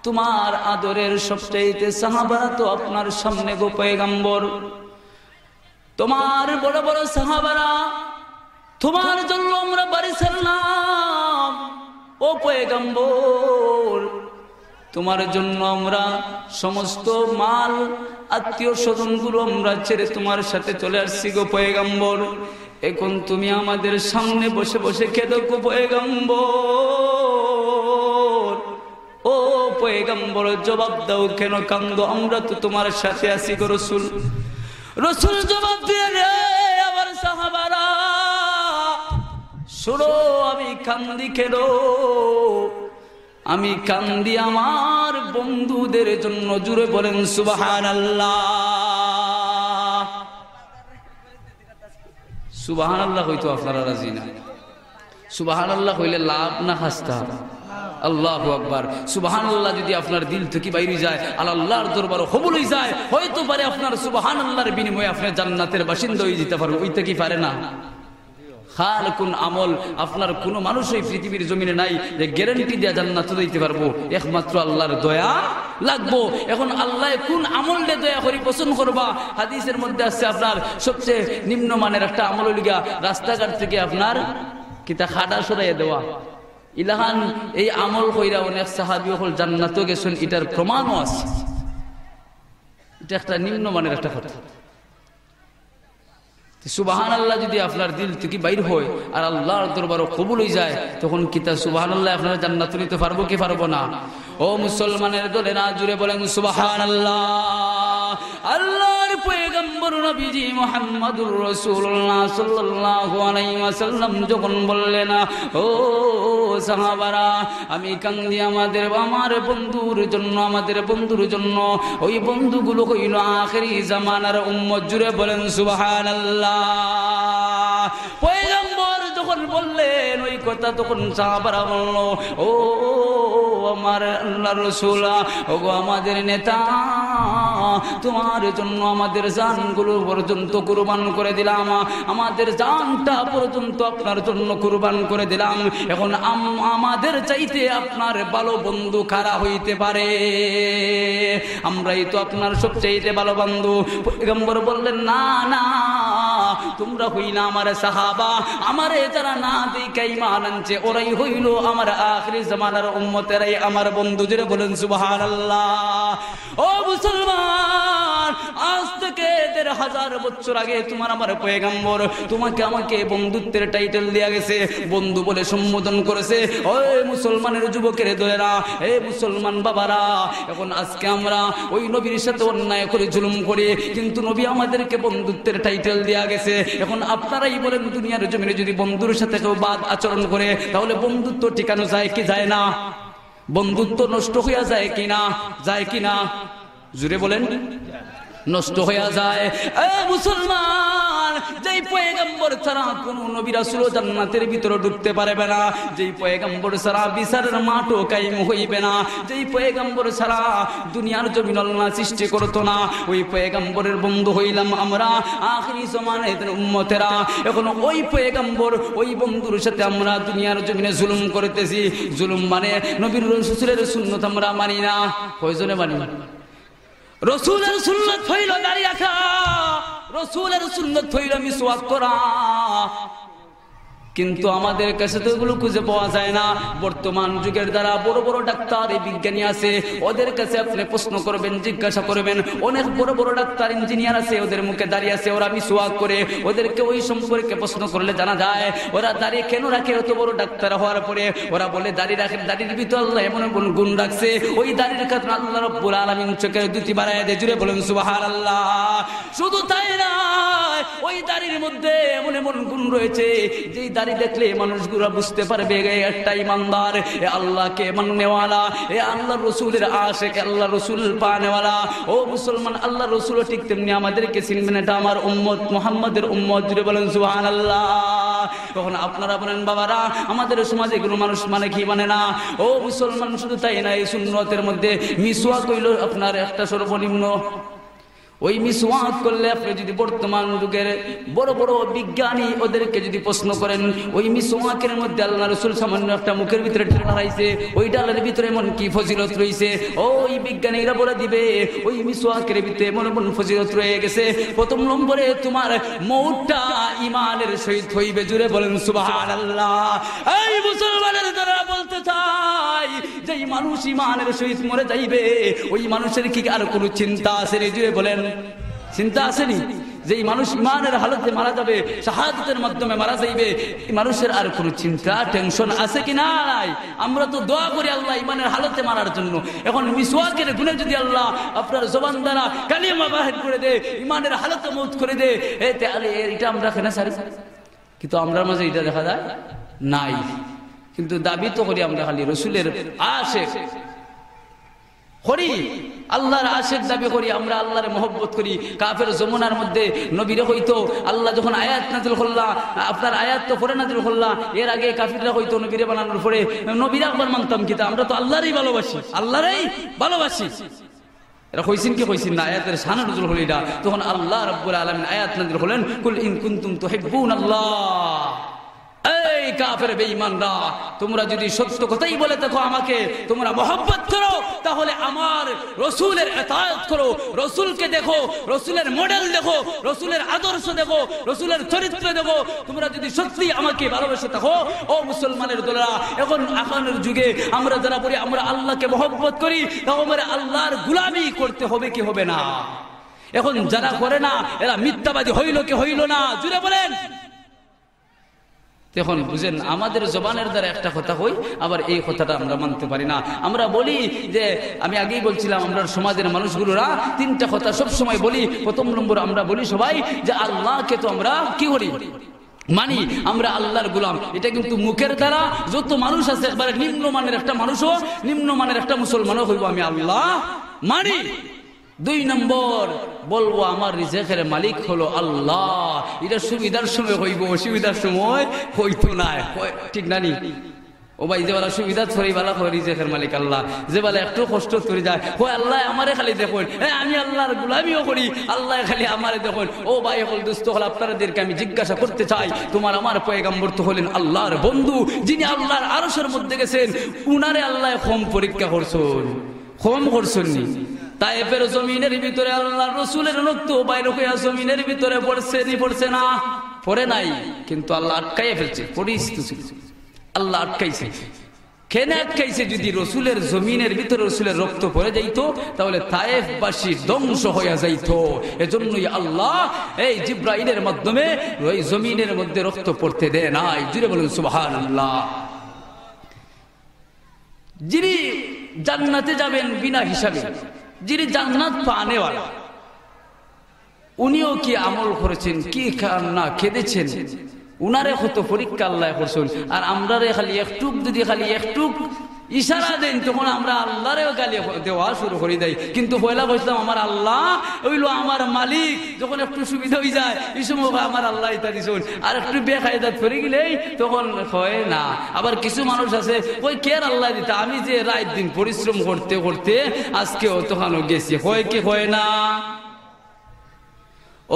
তোমার আদরের সবচাইতে সাহাবারা তো আপনার সামনে গো পয়গম্বর, তোমার বড় বড় সাহাবারা, তোমার জন্য আমরা বাড়ি ছাড়লাম, ও পয়গম্বর, তোমার জন্য আমরা সমস্ত মাল আত্মীয় স্বজন গুলো আমরা ছেড়ে তোমার সাথে চলে আসছি গো পয়গম্বর। এখন তুমি আমাদের সামনে বসে বসে কেঁদো গো পয়গম্বর। ও পয়গম্বর, জবাব দাও, কেন কান্দো? আমরা তো তোমার সাথে আছি গো রসুল। রসুল জবাব দিয়ে, রে আমার সাহাবারা, শোনো, আমি কান্দি কেন? আমি কান্দি আমার বন্ধুদের জন্য। জুড়ে বলেন সুবহানাল্লাহ। সুবহানাল্লাহ হইতো আপনারা রাজি না? সুবহানাল্লাহ হইলে লাভ না খাস্তা? আল্লাহু আকবার। সুবহানাল্লাহ যদি আপনার দিল থেকে বাইরে যায়, আল্লাহর দরবারে কবুল হয়ে যায়, হয়তো পারে আপনার সুবহানাল্লাহর বিনিময়ে আপনি জান্নাতের বাসিন্দা হয়ে যেতে পারবেন। ওইটা কি পারে না? খাল কোন আমল আপনার কোন মানুষই পৃথিবীর জমিনে নাই যে গ্যারান্টি দেয়া জান্নাত দিতে পারবো, একমাত্র আল্লাহর দয়া লাগবো। এখন আল্লাহ কোন আমলটা দয়া করি পছন্দ করবা? হাদিসের মধ্যে আছে আপনার সবচেয়ে নিম্নমানের একটা আমল লিগা রাস্তাঘাট থেকে আপনার কিতা খাডা সরাইয়া দেওয়া। ইলাহান এই আমল কইরা অনেক সাহাবী হল জান্নাতে গেছেন, এটার প্রমাণও আছে। এটা একটা নিম্নমানের একটা কথা। সুবহানাল্লাহ যদি আপনার দিল থেকে বাইর হয় আর আল্লাহর দরবারে কবুল হয়ে যায়, তখন কি তা সুবহানাল্লাহ আপনারা জান্নাত নিতে পারবো কি পারবো না? ও মুসলমানের দলে না, জুড়ে বলেন সুবহানাল্লাহ। আল্লাহর পয়গম্বর নবীজি মুহাম্মদুর রাসূলুল্লাহ সাল্লাল্লাহু আলাইহি ওয়াসাল্লাম যখন বললেন, ও সাহাবারা, আমি কান্দি আমার বন্ধুর জন্য, আমাদের বন্ধুর জন্য। ওই বন্ধুগুলো হইল আখিরি জামানার উম্মত। জুড়ে বলেন সুবহানাল্লাহ। পয়গম্বর যখন বললেন ওই কথা, তখন সাহাবারা বলল, ও আমার আল্লাহর রাসূল, ওগো আমাদের নেতা, তোমার জন্য আমাদের জানগুলো পর্যন্ত কুরবান করে দিলাম, আমাদের জানটা পর্যন্ত আপনার জন্য কুরবান করে দিলাম। এখন আমাদের চাইতে আপনার ভালো বন্ধু কারা হইতে পারে? আমরাই তো আপনার সবচাইতে ভালো বন্ধু। পয়গম্বর বললেন, না না, তোমরা হইলা আমার সাহাবা, আমারে যারা না দেখে ঈমান আনছে ওরাই হইল আমার আখিরি জামানার উম্মতেরাই আমার বন্ধু। যারা বলেন সুবহানাল্লাহ। ও মুসলমান, আজ থেকে ১৫০০ বছর আগে তোমার আমার পয়গম্বর তোমাকে আমাকে বন্ধুত্বের টাইটেল দেয়া গেছে, বন্ধু বলে সম্বোধন করেছে। ওই মুসলমানের যুবকের দলেরা, এই মুসলমান বাবারা, এখন আজকে আমরা ওই নবীর সাথে অন্যায় করে জুলুম করি, কিন্তু নবী আমাদেরকে বন্ধুত্বের টাইটেল দেয়া গেছে। এখন আপনারাই বলেন, দুনিয়ার জমিনে যদি বন্ধুর সাথে কেউ বাদ আচরণ করে তাহলে বন্ধুত্ব ঠিকানো যায় কি যায় না? বন্ধুত্ব নষ্ট হইয়া যায় কিনা? যায় কিনা? জুড়ে বলেন, নষ্ট হয়ে যায়। মুসলমান, যেই পয়গম্বর ছাড়া কোন নবী রাসূল জান্নাতের ভিতরে ঢুকতে পারবে না, যেই পয়গম্বর ছাড়া বিচারের মাঠও কায়েম হইবে না, যেই পয়গম্বর ছাড়া দুনিয়ার জমিন আল্লাহ সৃষ্টি করতো না, ওই পয়গম্বরের বন্ধু হইলাম আমরা আখিরি জামানের উম্মতেরা। এখন ওই পয়গম্বর, ওই বন্ধুর সাথে আমরা দুনিয়ার জমিনে জুলুম করতেছি। জুলুম মানে নবীর রাসূলের সুন্নাত আমরা মানি না। কয়জনে মানি? রাসূলের সুন্নাত হইল দাড়ি রাখা, রাসূলের সুন্নাত হইল মিসওয়াক করা, কিন্তু আমাদের কাছে তো এগুলো খুঁজে পাওয়া যায় না। বর্তমান যুগের দ্বারা বড় বড় ডাক্তার বিজ্ঞানী আছে, ওদের কাছে আপনি প্রশ্ন করবেন, জিজ্ঞাসা করবেন, অনেক বড় বড় ডাক্তার ইঞ্জিনিয়ার আছে, ওদের মুখে দাঁড়িয়ে আছে, ওরা মিসওয়াক করে। ওদেরকে ওই সম্পর্কে প্রশ্ন করলে জানা যায় ওরা দাড়ি কেন রাখে। এত বড় ডাক্তার হওয়ার পরে ওরা বলে দাড়ি রাখে, দাড়ির ভিতর আল্লাহ এমন এমন গুণ রাখছে, ওই দাড়ির কারণে আল্লাহ রাব্বুল আলামিন চোখের দুটি বাড়ায় দেয়। জুড়ে বলেন সুবহানাল্লাহ। শুধু তাই না, ওই দাড়ির মধ্যে এমন এমন গুণ রয়েছে, যেই দাড়ি দেখলে মানুষগুলো বুঝতে পারবে একটা ইমানদার, এ আল্লাহকে মাননেওয়ালা, এ আল্লাহ রসুলের আশিক, আল্লাহ রসুল পানেওয়ালা। ও মুসলমান, আল্লাহ রসুল ঠিক তেমনি আমাদেরকে চিনবেন, এটা আমার উম্মত, মুহাম্মাদের উম্মত। জুড়ে বলেন সুবহানাল্লাহ। তখন আপনারা বলেন, বাবারা আমাদের সমাজে এগুলো মানুষ মানে কি মানে না। ও মুসলমান, শুধু তাই না, এই সুন্নতের মধ্যে মিসওয়াক হইল আপনার একটা সর্বনিম্ন। ওই মিসওয়াক করলে আপনি যদি বর্তমান যুগের বড় বড় বিজ্ঞানী ওদেরকে যদি প্রশ্ন করেন, ওই মিসওয়াকের মধ্যে আল্লাহ রাসূল সামান্য একটা মুখের ভিতরে ঢালা রাখছে, ওই ডালের ভিতরে এমন কি ফজিলত রয়েছে, ওই বিজ্ঞানীরা বলে দিবে ওই মিসওয়াকের ভিতরে এমন এমন ফজিলত রয়ে গেছে। প্রথম নম্বরে তোমার মৌতটা ঈমানের সহিত হইবে। জুড়ে বলেন সুবহানাল্লাহ। এই মুসলমানের দ্বারা বলতে চাই, যেই মানুষ ঈমানের সহিত মরে যাইবে, ওই মানুষের কি আর কোনো চিন্তা আছে? জুড়ে বলেন, চিন্তা আসেনি? যেই মানুষ ইমানের হালতে মারা যাবে, শাহাদাতের মাধ্যমে মারা যাইবে, এই মানুষের আর কোনো চিন্তা টেনশন আছে কি নাই? আমরা তো দোয়া করি আল্লাহ ইমানের হালতে মারার জন্য। এখন মিসওয়াকের গুণে যদি আল্লাহ আপনার জবান দ্বারা কালিমা বাহির করে দে, ইমানের হালতে মউত করে দে, এটা আমরা কেনা সারি, কিন্তু আমরা মাঝে এটা দেখা যায় নাই। কিন্তু দাবি তো করি আমরা খালি রসুলের আশিক করি, আল্লাহর আশিক দাবি করি, আমরা আল্লাহর মহব্বত করি। কাফের জমানার মধ্যে নবীরা হইতো, আল্লাহ যখন আয়াত নাযিল করলা, আপনার আয়াত তো পরে নাযিল করলা, এর আগে কাফিররা হইতো নবীরে বানানোর পরে নবীরা একবার মানতাম কিতা, আমরা তো আল্লাহরই ভালোবাসি, আল্লাহরই ভালোবাসি। এরা কইছেন কি কইছেন না? আয়াতের শান নজুল হল এটা। তখন আল্লাহ রাব্বুল আলামিন আয়াত নাযিল করলেন, কুল ইন কুনতুম তুহিব্বুনাল্লাহ। এই কাফের বেঈমানরা, তোমরা যদি সত্য কথাই বলে দেখো আমাকে তোমরা মহব্বত করো, তাহলে আমার রসুলের ইতাআত করো, রসুলকে দেখো, রসুলের মডেল দেখো, রসুলের আদর্শ দেখো, রসুলের চরিত্র দেখো। তোমরা যদি সত্যি আমাকে ভালোবেসে থাকো, ও মুসলমানের দলেরা, এখন এখনের যুগে আমরা যারা বলি আমরা আল্লাহকে মহব্বত করি, তাহলে আল্লাহর গোলামি করতে হবে কি হবে না? এখন যারা করে না এরা মিথ্যাবাদী হইল কি হইল না? জুড়ে বলেন। তখন বুঝেন, আমাদের জবানের দ্বারা একটা কথা কই, আবার এই কথাটা আমরা মানতে পারি না। আমরা বলি যে, আমি আগেই বলছিলাম, আমরা সমাজের মানুষগুলোরা তিনটা কথা সব সময় বলি। প্রথম নম্বর আমরা বলি সবাই যে আল্লাহকে তো আমরা কি করি, মানি, আমরা আল্লাহর গোলাম। এটা কিন্তু মুখের দ্বারা যত মানুষ আছে, একবারে নিম্নমানের একটা মানুষও, নিম্নমানের একটা মুসলমানও হইব আমি আল্লাহ মানি। দুই নম্বর বলবো আমার রিজেকের মালিক হলো আল্লাহ। এটা সুবিধার সময় হইব, অসুবিধার সময় হইতো না, ঠিক না নি? ও ভাই যে বেলা সুবিধা ছড়ি বেলা করে রিজেকের মালিক আল্লাহ, যে বেলা একটু কষ্ট করে যায় ও আল্লাহ আমারে খালি দেখুন, আমি আল্লাহর গোলামিও করি, আল্লাহ খালি আমারে দেখুন। ও ভাই হল দুস্থ হল আপনাদেরকে আমি জিজ্ঞাসা করতে চাই, তোমার আমার পয়গম্বর তো হলেন আল্লাহর বন্ধু, যিনি আল্লাহর আরশের মধ্যে গেছেন, উনারে আল্লাহ কম পরীক্ষা করছেন, কম করছেননি। তায়েফের জমিনের ভিতরে আল্লাহর রাসূলের রক্ত বাইর হইয়া জমিনের ভিতরে পড়ছে না? পড়ে নাই, কিন্তু আল্লাহ আটকাইয়া ফেলছে, পরিস্থিতি আল্লাহ আটকাইছে। কেন আটকাইছে? যদি রসুলের জমিনের ভিতরে রসুলের রক্ত পড়ে যাইতো তাহলে তায়েফবাসী ধ্বংস হয়ে যাইতো। এজন্যই আল্লাহ এই জিব্রাইলের মাধ্যমে ওই জমিনের মধ্যে রক্ত পড়তে দেয় নাই। জুড়ে বলুন সুবহানাল্লাহ। যিনি জান্নাতে যাবেন বিনা হিসাবে, যিনি জান্নাত পানেওয়ালা, উনিও কি আমল করেছেন, কি না কেঁদেছেন, উনারে কত পরীক্ষা আল্লাহ করছেন। আর আমরা খালি একটুক যদি খালি একটুক ইশারা দেন তখন আমরা আল্লাহরেও গালি দেওয়া শুরু করে দেয়। কিন্তু পয়লা বলতাম আমার আল্লাহ হইল আমার মালিক, যখন একটু সুবিধা হয়ে যায় এই সময় আমার আল্লাহ এটা দিছুন, আর একটু বেকায়দাত করে গেলেই তখন হয় না। আবার কিছু মানুষ আছে ওই কের আল্লাহ দিতা, আমি যে রাত দিন পরিশ্রম করতে করতে আজকে অতখানো গেছি, হয় কি হয় না?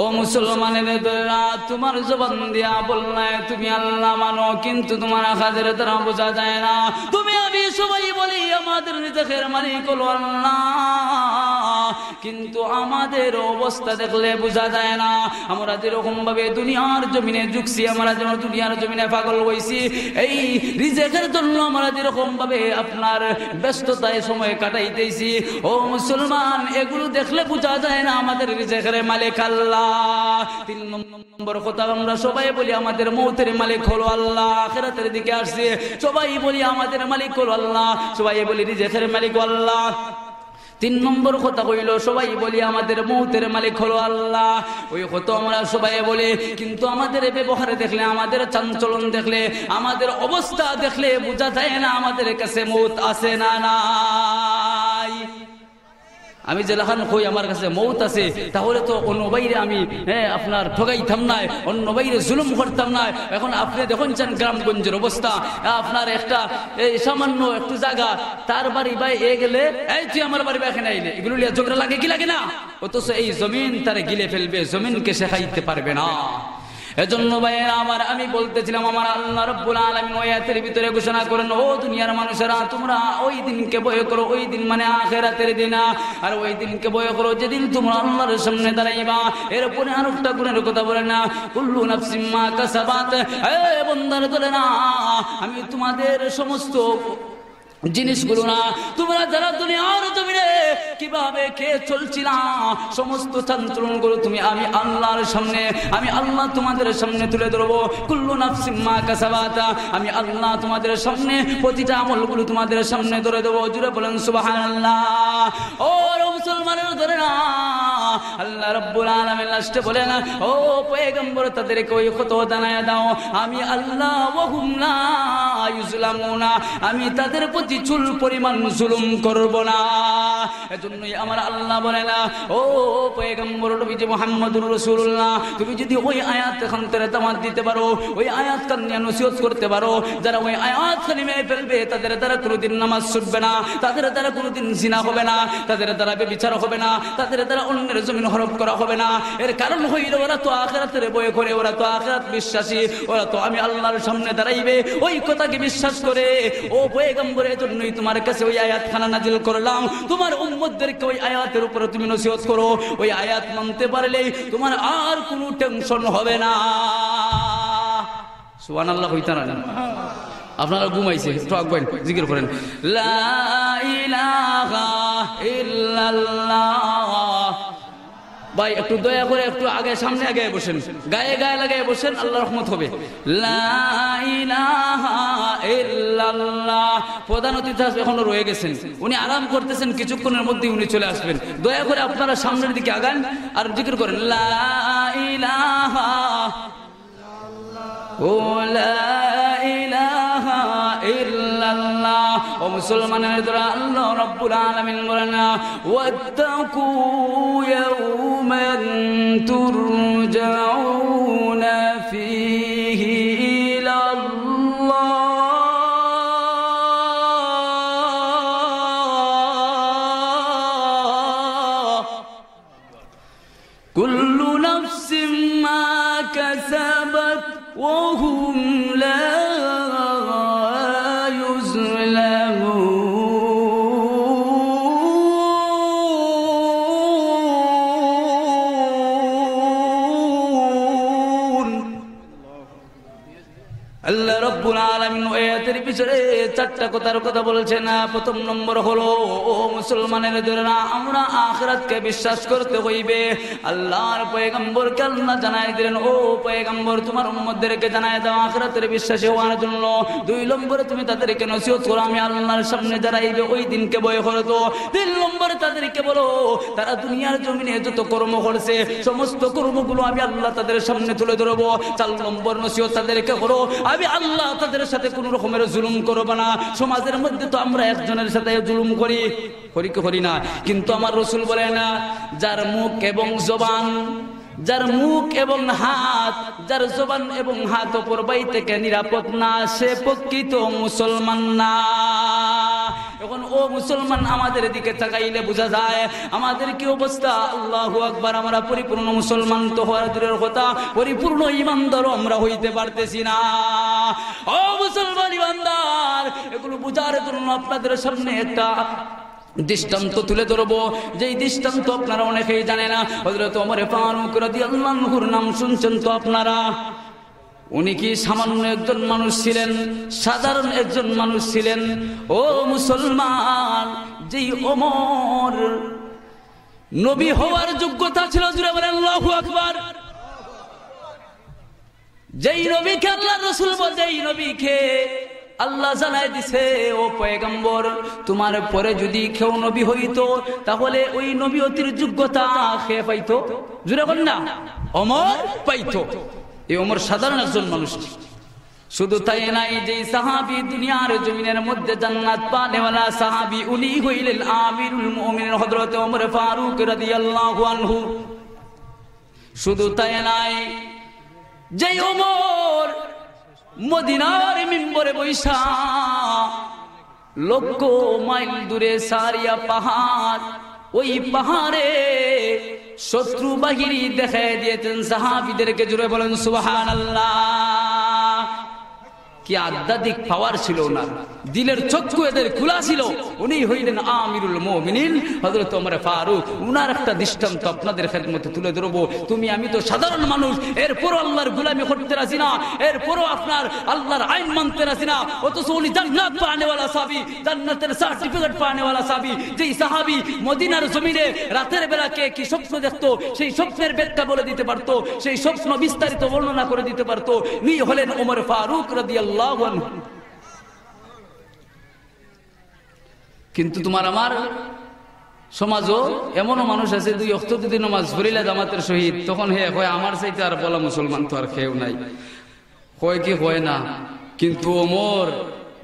ও মুসলমানের দোরা, তোমার জবান দিয়া বললে তুমি আল্লাহ মানো, কিন্তু তোমার কাজের দ্বারা বোঝা যায় না। তুমি আমি সবাই বলি আমাদের রিজেকের মালিক হলো আল্লাহ, কিন্তু আমাদের অবস্থা দেখলে বোঝা যায় না। আমরা যেরকম ভাবে দুনিয়ার জমিনে ঝুঁকছি, আমরা যেমন দুনিয়ার জমিনে পাগল হইছি, এই রিজেকের জন্য আমরা যেরকম ভাবে আপনার ব্যস্ততায় সময় কাটাইতেছি, ও মুসলমান এগুলো দেখলে বোঝা যায় না আমাদের রিজেকের মালিক আল্লাহ। 3 নম্বর কথা, আমরা সবাই বলি আমাদের মৌতের মালিক হলো আল্লাহ, আখিরাতের দিকে আসছে সবাই বলি আমাদের মালিক হলো আল্লাহ, সবাই বলি রিজেকের মালিক আল্লাহ। 3 নম্বর কথা কইল সবাই বলি আমাদের মৌতের মালিক হলো আল্লাহ, ওই কথা আমরা সবাই বলি, কিন্তু আমাদের ব্যবহারে দেখলে, আমাদের চাঞ্চলন দেখলে, আমাদের অবস্থা দেখলে বোঝা যায় না আমাদের কাছে মৌত আছে না নাই। আমি যেখান কই আমার কাছে মৌত আছে, তাহলে তো অন্য বাইরে আমি আপনার ঠগাইতাম না, অন্য বাইরে জুলুম করতাম না। এখন আপনি দেখুন চান গ্রামগঞ্জের অবস্থা, আপনার একটা সামান্য একটু জায়গা, তার বাড়ি বাই এ গেলে এই তুই আমার বাড়ি বা এখানে আইলে, এগুলো লিয়া ঝগড়া লাগে কি লাগে না? অথচ এই জমিন তারে গিলে ফেলবে, জমিনকে শেখাইতে পারবে না। এজন্য ভাইয়েরা আমার, আমি বলতেছিলাম আমার আল্লাহ রাব্বুল আলামিন আয়াতের ভিতরে ঘোষণা করেন, ও দুনিয়ার মানুষেরা তোমরা ওই দিনকে ভয় করো, ওই দিন মানে আখিরাতের দিন, আর ওই দিনকে ভয় করো যেদিন তোমরা আল্লাহর সামনে দাঁড়াইবা। এরপরে আরেকটা গুণের কথা বলে না, কুল্লু নাফসিম মা কাসাবাত, হে বান্দার দলে না, আমি তোমাদের সমস্ত জিনিসগুলো না, তোমরা যারা দুনিয়ার জমিনে কিভাবে কে চলছিলা, সমস্ত চাঞ্চলনগুলো তুমি আমি আল্লাহর সামনে, আমি আল্লাহ তোমাদের সামনে তুলে ধরবো। কুল্লু নাফসিম মা কাসাবাত, আমি আল্লাহ তোমাদের সামনে প্রতিটা আমলগুলো তোমাদের সামনে ধরে দেবো। জুড়ে বলেন সুবহানাল্লাহ। ও মুসলমানের ধরে না, আল্লাহ রাব্বুল আলামিন লাস্টে বলেন, ও পয়গম্বর তাদেরকে ওই কথা জানায়া দাও, আমি আল্লাহ ওয়া হুম লা ইউজলামুনা, আমি তাদের প্রতি চুল পরিমাণ জুলুম করব না। এজন্যই আমার আল্লাহ বলে না, ও পয়গম্বর নবী মুহাম্মদুর রাসূলুল্লাহ, তুমি যদি ওই আয়াত খান তেরে দাওয়াত দিতে পারো, ওই আয়াত কান নিয়ে নসিহত করতে পারো, যারা ওই আয়াত কালিমে ফেলবে তাদের দ্বারা কোনোদিন নামাজ ছুটবে না, তাদের দ্বারা কোনোদিন জিনা হবে না, তাদের দ্বারা ব্যভিচার হবে না, তাদের দ্বারা অন্যের জমিন হরপ করা হবে না। এর কারণ হইল ওরা তো আখিরাতের ভয় করে, ওরা তো আখিরাত বিশ্বাসী, ওরা তো আমি আল্লাহর সামনে দাঁড়াইবে ওই কথাকে বিশ্বাস করে। ও পয়গম্বর, এজন্যই তোমার কাছে ওই আয়াত খানা নাজিল করলাম, তোমার উম্মতদেরকে ওই আয়াতের উপরে তুমি নসিহত করো। ওই আয়াত মানতে পারলেই তোমার আর কোনো টেনশন হবে না। সুবহানাল্লাহ কইতারা না? আপনারা ঘুমাইছে, একটু আগবেন জিকির করেন, লা ইলাহা ইল্লাল্লাহ। ভাই একটু দয়া করে একটু আগে সামনে আগে বসেন, গায়ে গায়ে লাগায় বসেন, আল্লাহর রহমত হবে। লা ইলাহা ইল্লাল্লাহ। প্রধান অতিথি এখনো রয়ে গেছেন, উনি আরাম করতেছেন, কিছুক্ষণের মধ্যে উনি চলে আসবেন। দয়া করে আপনারা সামনের দিকে আগান আর জিকির করেন, লা ইলাহা ও লা ইলাহা ইল্লাল্লাহ। ও মুসলমানের দ্বারা আল্লাহ রাব্বুল আলামিন বলেন, ওয়াত্তাকু ইয়াওমান তুরজাউনা ফীহি ইলাল্লাহ কুল্লু নাফসিম মা কাসাবাত ওয়া হুম লা আল্লাহ রাব্বুল আলামিন আয়াতের পিছনে চারটা কথা বলছেন। প্রথম নম্বর হলো, ও মুসলমানের দোরেরা, আমরা আখিরাতকে বিশ্বাস করতে হইবে। আল্লাহর পয়গম্বরকে আল্লাহ জানাই দিলেন, ও পয়গম্বর, তোমার উম্মতদেরকে জানাই দাও আখিরাতের বিশ্বাসী হওয়ার জন্য। দুই নম্বরে তুমি তাদেরকে নসিহত করো, আমি আল্লাহর সামনে দাঁড়াইবে ওই দিনকে ভয় করতো। তিন নম্বরে তাদেরকে বলো, তারা দুনিয়ার জমিনে যত কর্ম করছে সমস্ত কর্মগুলো আমি আল্লাহ তাদের সামনে তুলে ধরবো। চার নম্বর নসিহত তাদেরকে করো, আমি আল্লাহ তাদের সাথে কোন রকমের জুলুম করব না। সমাজের মধ্যে তো আমরা একজনের সাথে জুলুম করি না, কিন্তু আমার রাসূল বলে না, যার মুখ এবং জবান, যার মুখ এবং হাত, যার জবান এবং হাত অপর বাই থেকে নিরাপদ না, সে প্রকৃত মুসলমান না। এখন ও মুসলমান, আমাদের দিকে তাকাইলে বোঝা যায় আমাদের কি অবস্থা। আল্লাহু আকবার, আমরা পরিপূর্ণ মুসলমান তো হওয়ার দূরের কথা, পরিপূর্ণ ঈমানদারও আমরা হইতে পারতেছি না। ও মুসলমান ঈমানদার, এগুলো বোঝার জন্য আপনাদের সামনে একটা দৃষ্টান্ত তুলে ধরবো, যেই দৃষ্টান্ত আপনারা অনেকেই জানে না। হযরত ওমর ফারুক রাদিয়াল্লাহু আনহুর নাম শুনছেন তো আপনারা? উনি কি সামান্য একজন মানুষ ছিলেন? সাধারণ একজন মানুষ ছিলেন? ও মুসলমান, যেই ওমর নবী হওয়ার যোগ্যতা ছিল, জুড়ে বলেন আল্লাহু আকবার। যেই নবীকে আল্লাহ রাসূল বলে, যেই নবীকে আল্লাহ জানাই দিছে, ও পয়গম্বর, তোমার পরে যদি কেউ নবী হইতো তাহলে ওই নবীয়তির যোগ্যতা কে পাইতো? জুড়ে বলেন না, ওমর পাইতো। এই ওমর সাধারণ একজন মানুষ। শুধু তাই নাই, যে সাহাবী দুনিয়ার জমিনের মধ্যে জান্নাত পানেওয়ালা সাহাবী, উনি হইলেন আমিরুল মুমিনিন হযরত ওমর ফারুক রাদিয়াল্লাহু আনহু। শুধু তাই নাই, যে ওমর মদিনার মিম্বরে বৈশা লক্ষ মাইল দূরে সারিয়া পাহাড়, ওই পাহাড়ে শত্রু বাহিনী দেখাই দিয়েছেন সাহাবীদেরকে। জুড়ে বলেন সুবহানাল্লাহ। কি আধ্যাত্মিক পাওয়ার ছিল না, দিলের চক্ষু এদের খোলা ছিল। উনি হইলেন আমিরুল মুমিনিন হযরত ওমর ফারুক। উনার একটা দৃষ্টান্ত আপনাদের খেদমতে তুলে ধরবো। তুমি আমি তো সাধারণ মানুষ, এরপরও আল্লাহর গোলামি করতে রাজি না, এরপরও আপনার আল্লাহর আইন মানতে রাজি না, অথচ উনি জান্নাত পানেওয়ালা সাহাবী, জান্নাতের সার্টিফিকেট পানেওয়ালা সাহাবী। যেই সাহাবী মদিনার জমিনে রাতের বেলা কে কি স্বপ্ন দেখতো, সেই স্বপ্নের ব্যাখ্যা বলে দিতে পারতো, সেই স্বপ্ন বিস্তারিত বর্ণনা করে দিতে পারতো। উনি হলেন ওমর ফারুক রাদিয়াল্লাহু আনহু। কিন্তু তোমার আমার সমাজও এমনও মানুষ আছে, দুই ওয়াক্ত যদি নামাজ পড়িলা জামাতের সহিত, তখন হে কয় আমার চাইতে আর বলা মুসলমান তো আর কেউ নাই। কয় কি হয় না, কিন্তু ওমর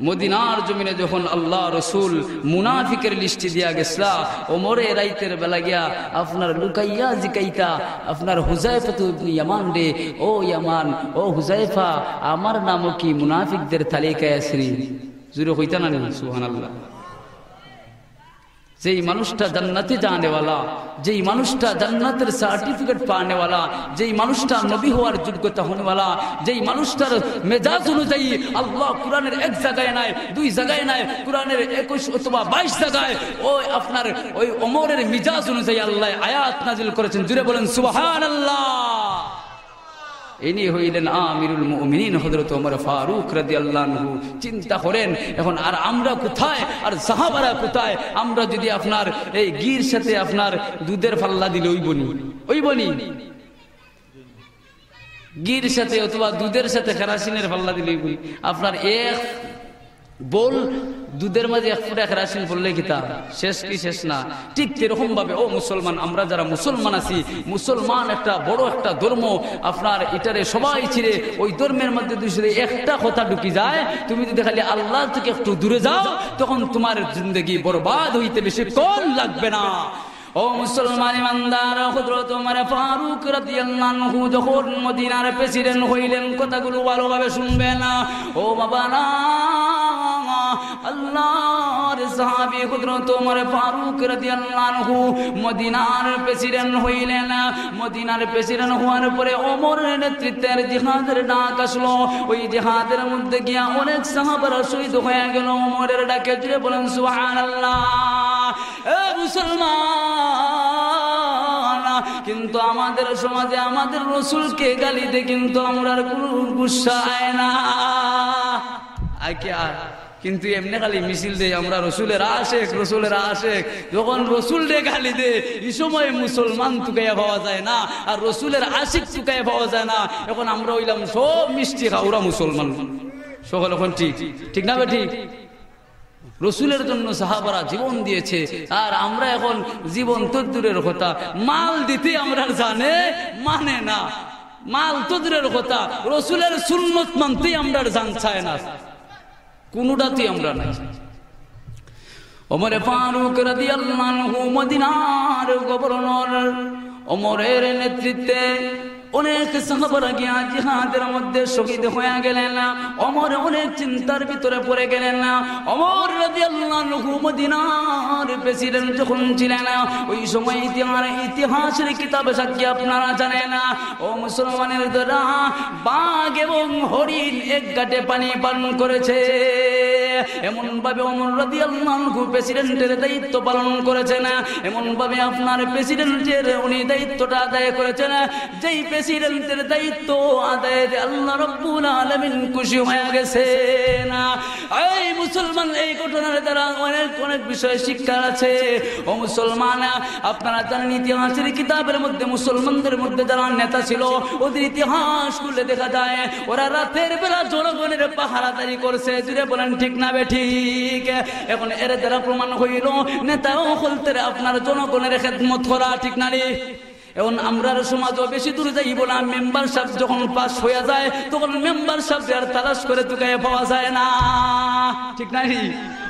মদিনার জমিনে যখন আল্লাহ রসুল মুনাফিকের লিস্টি দিয়া গেছলা, ওমরে রাইতের বেলা গিয়া আপনার লুকাইয়া জিকাইতা, আপনার হুজাইফা তো ইয়ামান রে, ও ইয়ামান, ও হুজাইফা, আমার নামও কি মুনাফিকদের তালিকায় আছে? জুড়ে হইতা না? সুবহানাল্লাহ। যেই মানুষটা জান্নাতে যানেওয়ালা, যেই মানুষটা জান্নাতের সার্টিফিকেট পানেওয়ালা, যেই মানুষটা নবী হওয়ার যোগ্যতা হনেওয়ালা, যেই মানুষটার মেজাজ অনুযায়ী আল্লাহ কুরআনের এক জায়গায় নাই, দুই জায়গায় নাই, কুরআনের 21 অথবা 22 জায়গায় ওই আপনার ওই ওমরের মিজাজ অনুযায়ী আল্লাহ আয়াত নাজিল করেছেন। জুড়ে বলেন সুবহানাল্লাহ। ইনি হইলেন আমিরুল মুমিনিন হযরত ওমর ফারুক রাদিয়াল্লাহু আনহু। চিন্তা করেন এখন আর আমরা কোথায়, আর সাহাবারা কোথায়? আমরা যদি আপনার এই গির সাথে আপনার দুধের পাল্লা দিলে ওইবনি গির সাথে অথবা দুধের সাথে কেরাসিনের পাল্লা দিলে আপনার এক বল দুধের মাঝে এক ফুটা কেরাসিন পড়লে কিতা শেষ কি শেষ না? ঠিক এরকম ভাবে ও মুসলমান, আমরা যারা মুসলমান আছি, মুসলমান একটা বড় একটা ধর্ম, আপনার এটারে সবাই ছিঁড়ে ওই ধর্মের মধ্যে দুইশো একটা কথা ঢুকি যায়। তুমি যদি খালি আল্লাহ থেকে একটু দূরে যাও, তখন তোমার জিন্দগি বরবাদ হইতে বেশি কম লাগবে না। ও মুসলমান ইমানদার, হযরত ওমর ফারুক রাদিয়াল্লাহু আনহু যখন মদিনার প্রেসিডেন্ট হইলেন, কথাগুলো ভালোভাবে শুনবেন। ও বাবা না, আল্লাহর সাহাবী হযরত ওমর ফারুক রাদিয়াল্লাহু আনহু মদিনার প্রেসিডেন্ট হইলেন। মদিনার প্রেসিডেন্ট হওয়ার পরে ওমরের নেতৃত্বের জিহাদের ডাক আসলো। ওই জিহাদের মধ্যে গিয়া অনেক সাহাবারা শহীদ হয়ে গেল। ওমরের ডাকে জুড়ে বলেন সুবহানাল্লাহ। এ মুসলমান, কিন্তু আমাদের সমাজে আমাদের রাসূলকে গালি দে, কিন্তু আমরা কোনো গুসা আয় না। কিন্তু এমনি খালি মিছিল দেয় আমরা রসুলের আশেক, রসুলের আশেক। যখন রসুল রে গালি দে এই সময় মুসলমান তুকাইয়া পাওয়া যায় না, আর রসুলের আশিক তুকাইয়া পাওয়া যায় না। এখন আমরা হইলাম সব মিষ্টি খাওয়া মুসলমান সকল। এখন ঠিক ঠিক না? ঠিক। রসুলের জন্য সাহাবারা জীবন দিয়েছে, আর আমরা এখন জীবন তো দূরের কথা, মাল দিতে আমরা জানে মানে না। মাল তো দূরের কথা, রসুলের সুন্নত মানতে আমরা জান চায় না, কোনটাতেই আমরা নাই। ওমর ফারুক রাদিয়াল্লাহু আনহু মদিনার গভর্নর, ওমরের নেতৃত্বে অনেক সাহাবারা গিয়া জিহাদের মধ্যে শহীদ হয়ে গেলেন। ওমর অনেক চিন্তার ভিতরে পড়ে গেলেন। ওমর রাদিয়াল্লাহু আনহু মদিনার প্রেসিডেন্ট যখন ছিলেন, ওই সময় ইতিহাসের কিতাবে সাক্ষী আপনারা জানেন, ও মুসলমানের দ্বারা বাঘ এবং হরিণ এক ঘাটে পানি পান করেছে। এমন ভাবে ওমর রাদিয়াল্লাহু আনহু প্রেসিডেন্টের দায়িত্ব পালন করেছেন। এমন ভাবে আপনার প্রেসিডেন্টের উনি দায়িত্বটা আদায় করেছেন, যেই প্রেসিডেন্টের দায়িত্ব আদায়ে আল্লাহ রাব্বুল আলামিন খুশি হয়ে গেছেন। এই মুসলমান, এই ঘটনার দ্বারা অনেক অনেক বিষয় শিক্ষা আছে। ও মুসলমান, আপনারা জানেন ইতিহাসের কিতাবের মধ্যে মুসলমানদের মধ্যে যারা নেতা ছিল, ওদের ইতিহাস খুলে দেখা যায় ওরা রাতের বেলা জনগণের পাহারাদারি করছে। জুড়ে বলেন ঠিক না ঠিক? এখন এর দ্বারা প্রমাণ হইল নেতাও হলতে আপনার জনগণের খেদমত করা, ঠিক না রে? এখন আমরার সমাজও বেশি দূর যাইব না। মেম্বার সাহেব যখন পাস হয়ে যায় তখন মেম্বার সাহেব তালাশ করে তুকায় পাওয়া যায় না, ঠিক না?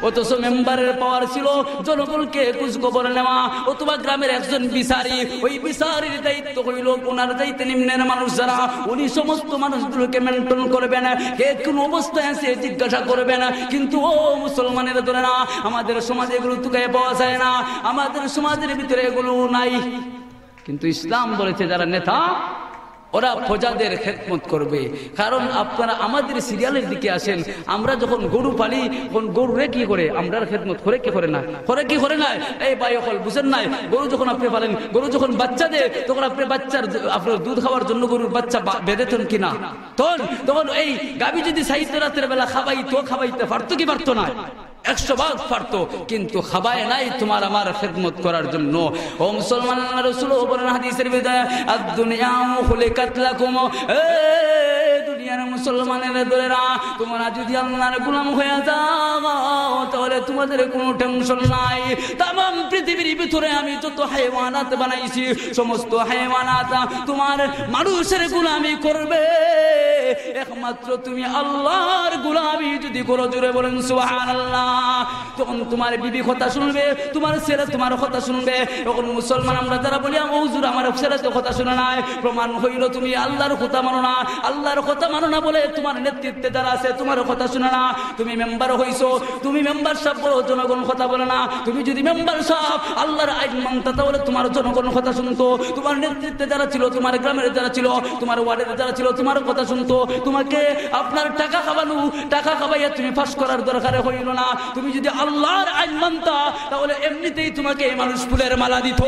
অথচ মেম্বারের পাওয়ার ছিল জনগণকে খোঁজ খবর নেওয়া, অথবা গ্রামের একজন বিচারী, ওই বিচারীর দায়িত্ব হইল ওনার দায়িত্ব নিম্নের মানুষ যারা, উনি সমস্ত মানুষগুলোকে মেনটেন করবেন, কে কোন অবস্থায় আছে জিজ্ঞাসা করবেন। কিন্তু ও মুসলমানের ধরে না, আমাদের সমাজে এগুলো তুকায় পাওয়া যায় না, আমাদের সমাজের ভিতরে এগুলো নাই। কিন্তু ইসলাম বলেছে যারা নেতা ওরা প্রজাদের খেদমত করবে। কারণ আপনারা আমাদের সিরিয়ালের দিকে আসেন, আমরা যখন গরু পালি তখন গরুরে কি করে আমরা খেদমত করে কি করে না করে কি করে না? এই ভাই অকল বুঝেন নাই, গরু যখন আপনি পালেন, গরু যখন বাচ্চা দেয় তখন আপনি বাচ্চার আপনার দুধ খাওয়ার জন্য গরুর বাচ্চা বেঁধেতেন কিনা? তখন এই গাভী যদি সাহিত্য রাতের বেলা খাবাইতে পারতো কি পারতো না? 100 ভাগ পারতো, কিন্তু খাবায় নাই তোমার আমার খেদমত করার জন্য। ও মুসলমান, রাসূল বলেন হাদিসের ভিতরে, আদ-দুনিয়া খুলিকাত লাকুম, দুনিয়ার মুসলমানের দলেরা তোমরা যদি আল্লাহর গোলাম হয়ে যাও তাহলে তোমাদের কোনো টেনশন নাই। তামাম পৃথিবীর ভিতরে আমি যত হায়াওয়ানাত বানাইছি সমস্ত হায়াওয়ানাত তোমার মানুষের গোলামি করবে, একমাত্র তুমি আল্লাহর গোলামি যদি করো। জোরে বলেন সুবহানাল্লাহ। তখন তোমার বিবি কথা শুনবে, তোমার ছেলে তোমার কথা শুনবে। এখন মুসলমান আমরা যারা বলি হুজুর আমার ছেলে তো কথা শুনে নাই, প্রমাণ হইল তুমি আল্লাহর কথা মানো না। আল্লাহর কথা মানো না বলে তোমার নেতৃত্বে যারা আছে তোমার কথা শুনে না। তুমি মেম্বার হইছো, তুমি মেম্বার সাহেব বলো, জনগণ কথা বলে না। তুমি যদি মেম্বার সাহেব আল্লাহর আইন মানতা তাহলে তোমার জনগণ কথা শুনতো। তোমার নেতৃত্বে যারা ছিল, তোমার গ্রামের যারা ছিল, তোমার ওয়ার্ডের যারা ছিল তোমার কথা শুনতো। তোমাকে আপনার টাকা খাবাইয়া তুমি ফাঁস করার দরকার হইল না। তুমি যদি আল্লাহর আইন মানতা তাহলে এমনিতেই তোমাকে মানুষ ফুলের মালা দিত।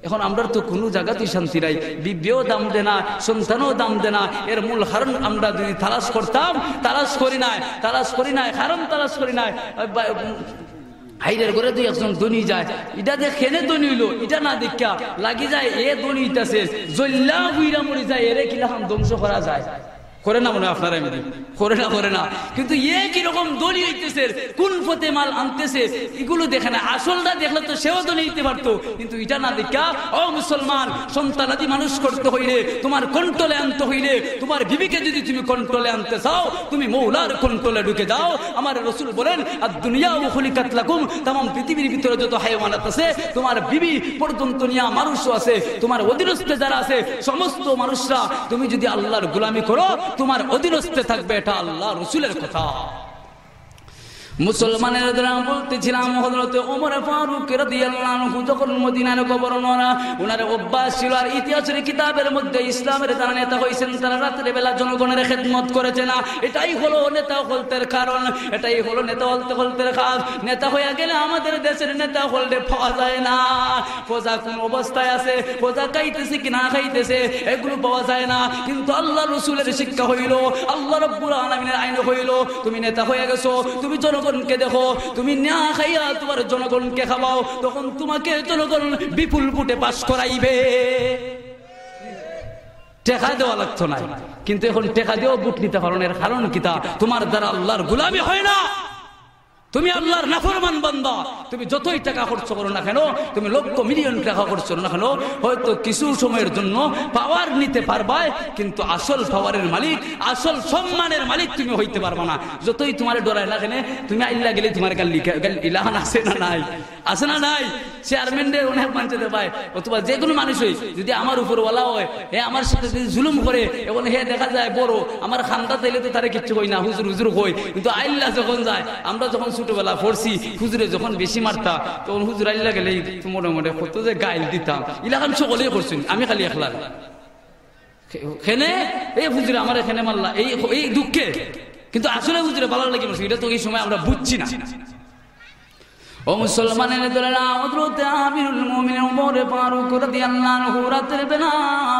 এখন আমরা তো কোনো জায়গাতেই শান্তি নাই, বিবেও দাম দে না, সন্তানও দাম দে না। এর মূল কারণ আমরা যদি তালাশ করতাম, তালাশ করি নাই, কারণ তালাশ করি নাই। হাইরের ঘরে দুই একজন ধনী যায়, এটা দেখেনে ধনী হইলো, এটা না দেখা লাগি যায় এ ধনী হইতাছে, জল্লা বুইরা মরি যায়, এরে কিলাখান ধ্বংস করা যায়। করে না মনে হয় আপনারা? করে না। কিন্তু কিরকম দলি হইতেছে, কোন পথে মাল আনতেছে এগুলো দেখে না। আসলটা দেখলে তো সেও দলি হইতে পারতো, কিন্তু এটা না দেখা ও মুসলমান, সন্তানাদি মানুষ করতে হইলে, তোমার কন্ট্রোলে আনতে হইলে, তোমার বিবিকে যদি তুমি কন্ট্রোলে আনতে চাও, তুমি মৌলার কন্ট্রোলে ঢুকে যাও। আমার রাসূল বলেন, আদ-দুনিয়া খুলিকাত লাকুম, তামাম পৃথিবীর ভিতরে যত হায়াওয়ানাত আছে তোমার বিবি পর্যন্ত নিয়া মানুষও আছে, তোমার অধীনস্থ যারা আছে সমস্ত মানুষরা, তুমি যদি আল্লাহর গোলামি করো তোমার অধীনস্থে থাকবে, এটা আল্লাহ রাসূলের কথা। মুসলমানের বলতেছিলাম হযরত ওমর ফারুক রাদিয়াল্লাহু আনহু যখন মদিনার গভর্নর, ওনার অভ্যাস ছিল, আর ইতিহাসের কিতাবের মধ্যে ইসলামের যারা নেতা হয়েছেন তারা রাতের বেলা জনগণের খেদমত করেছে না। এটাই হলো নেতা হলতের কারণ, এটাই হলো নেতা হলতের কাজ। নেতা হয়ে গেলে আমাদের দেশের নেতা হলতে পাওয়া যায় না। প্রজা কোন অবস্থায় আছে, প্রজা খাইতেছে কি না খাইতেছে এগুলো পাওয়া যায় না। কিন্তু আল্লাহ রাসূলের শিক্ষা হইল, আল্লাহ রাব্বুল আলামিনের আইন হইল, তুমি নেতা হয়ে গেছো, তুমি জনগণকে দেখো, তুমি না খাইয়া তোমার জনগণকে খাওয়াও, তখন তোমাকে জনগণ বিপুল ভোটে পাস করাইবে। টেকা দেওয়া লাগতো না, কিন্তু এখন টেকা দিয়েও ভোট নিতে পারো না। এর কারণ কি? তা তোমার দ্বারা আল্লাহর গোলামি হয় না, তুমি আল্লাহর নাফরমান বান্দা। তুমি যতই টাকা খরচ করো না কেন, তুমি লক্ষ মিলিয়ন টাকা খরচ করো না কেন, হয়তো কিছু সময়ের জন্য পাওয়ার নিতে পারবা, কিন্তু আসল পাওয়ারের মালিক, আসল সম্মানের মালিক তুমি হইতে পারবা না। যতই তোমার ডরায় না কেন, তুমি আল্লাহ গেলে তোমার ইলাহান আছে না নাই, আছে না নাই? চেয়ারম্যানদের অনেক মানতে পায়, অথবা যে কোনো মানুষই যদি আমার উপর ওলা হয়, হে আমার সাথে যদি জুলুম করে, এবং হে দেখা যায় বড়, আমার খান্দা তাইলে তো তারা কিচ্ছু কই না, হুজুর হুজুর কই। কিন্তু আল্লাহ যখন যায়, আমরা যখন ছোটবেলা পড়ছি, হুজুরে যখন বেশি মারতা, তখন হুজুর আল্লাহ গেলে মনে মনে কত যে গাইল দিতাম, ইলাকান সকলেই করছেন, আমি খালি একলা খেনে এই হুজুরে আমার এখানে মারলা এই দুঃখে, কিন্তু আসলে হুজুরে ভালো লাগে এটা তো এই সময় আমরা বুঝছি না। ও মুসলমানের দলেরা, হযরত আমিরুল মুমিনিন ওমর ফারুক রাদিয়াল্লাহু আনহু রাতের বেলা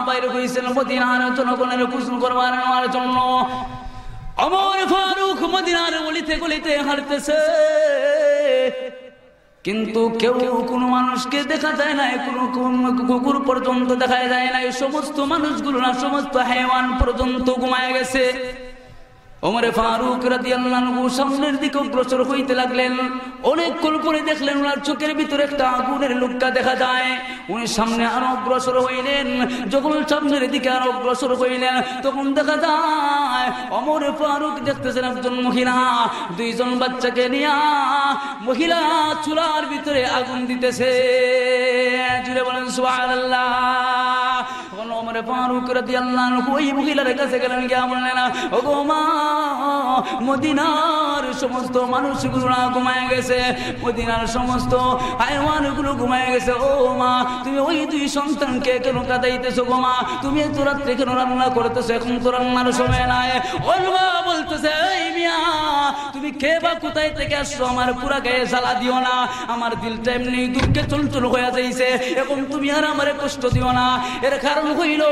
বাইরে হইছেন মদিনার জনগণের কুসুম করবার জন্য। ওমর ফারুক মদিনার গলিতে গলিতে হাঁটতেছে, কিন্তু কেউ কোনো মানুষকে দেখা যায় না, কোনো কুকুর পর্যন্ত দেখা যায় না। এই সমস্ত মানুষগুলো না, সমস্ত হায়াওয়ান পর্যন্ত ঘুমায় গেছে। ওমর ফারুক রাদিয়াল্লাহু আনহু সামনের দিকে অগ্রসর হইতে লাগলেন। অনেকক্ষণ পরে দেখলেন ওনার চোখের ভিতরে একটা আগুনের লুক্কা দেখা যায়। উনি সামনে আরো অগ্রসর হইলেন। যখন সামনের দিকে আরো অগ্রসর হইলেন, তখন দেখা যায় ওমর ফারুক দেখতেছেন একজন মহিলা দুইজন বাচ্চাকে নিয়ে মহিলা চুলার ভিতরে আগুন দিতেছে। জুড়ে বলেন সুবহানাল্লাহ। ওমর ফারুক রাদিয়াল্লাহু আনহু ওই মহিলার কাছে গেলেন, গিয়ে বললেন, ওগো মা, মদিনার সমস্ত মানুষগুলো ঘুমায় গেছে, মদিনার সমস্ত হায়াওয়ানগুলো ঘুমায় গেছে। ও মা, তুমি ওই দুই সন্তানকে কেন কাঁদাইতেছো গো মা? তুমি এত রাত্রে কেন রান্না করতেছো? এখন তো রান্নার সময় নাই। ওর মা বলতেছে, এই মিয়া, তুমি কে বা কোথায় থেকে আসছো? আমার পুরা গায়ে জ্বালা দিও না, আমার দিলটা এমনি দুঃখে চঞ্চল হয়ে যাইছে, এখন তুমি আর আমারে কষ্ট দিও না। এর কারণ হইল,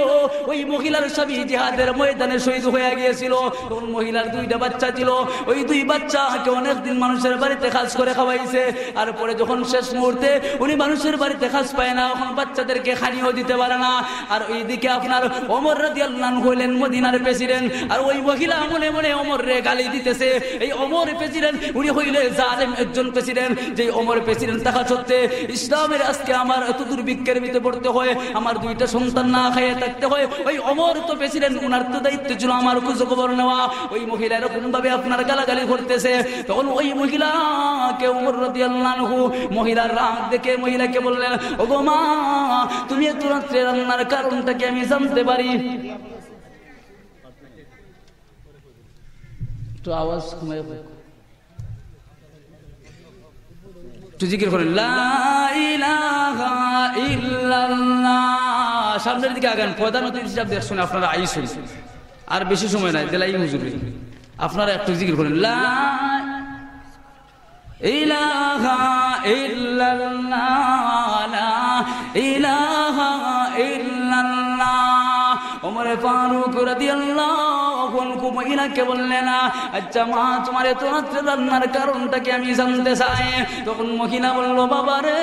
ওই মহিলার স্বামী জিহাদের ময়দানে শহীদ হয়ে গিয়েছিল। তখন মহিলার দুইটা বাচ্চা ছিল, ওই দুই বাচ্চাকে অনেকদিন মানুষের বাড়িতে কাজ করে খাওয়াইছে। আর পরে যখন শেষ মুহূর্তে উনি মানুষের বাড়িতে কাজ পায় না, এখন বাচ্চাদেরকে খানিও দিতে পারে না। আর ওইদিকে আপনার ওমর রাদিয়াল্লাহু আনহু হইলেন মদিনার প্রেসিডেন্ট, আর ওই মহিলা মনে মনে ওমর রে গালি দিতেছে। এই ওমর প্রেসিডেন্ট, উনি হইলে জালেম একজন প্রেসিডেন্ট। যে ওমর প্রেসিডেন্ট থাকা সত্ত্বে ইসলামের আজকে আমার এত দুর্ভিক্ষের ভিতরে পড়তে হয়, আমার দুইটা সন্তান না খাইয়ে থাকতে হয়। ওই ওমর তো প্রেসিডেন্ট, উনার তো দায়িত্ব ছিল আমার খোঁজ খবর নেওয়া। ওই মহিলা এরকম ভাবে আপনার গালাগালি করতেছে। তখন ওই মহিলাকে ওমর রাদিয়াল্লাহু আনহু মহিলার রাগ দেখে মহিলাকে বললেন, ওগো মা, তুমি এত রাত্রে রান্নার কারণটা কি আমি জানতে পারি? একটু আওয়াজ কমায় একটু জিকির করেন, লা ইলাহা ইল্লাল্লাহ। সামনের দিকে আগান, প্রধান অতিথি হিসাব দেখছেন আপনারা আইসুন, আর বেশি সময় নাই, দিলাই হুজুরি। আপনারা একটু জিকির করেন, লা ইলাহা ইল্লাল্লাহ, লা ইলাহা ইল্লাল্লাহ। ওমর ফারুক রাদিয়াল্লাহু আনহু মহিলাকে বললেন, আচ্ছা মা, তোমার এত রাত্রে রান্নার কারণটা কি আমি জানতে চাই। তখন মহিলা বলল, বাবা রে,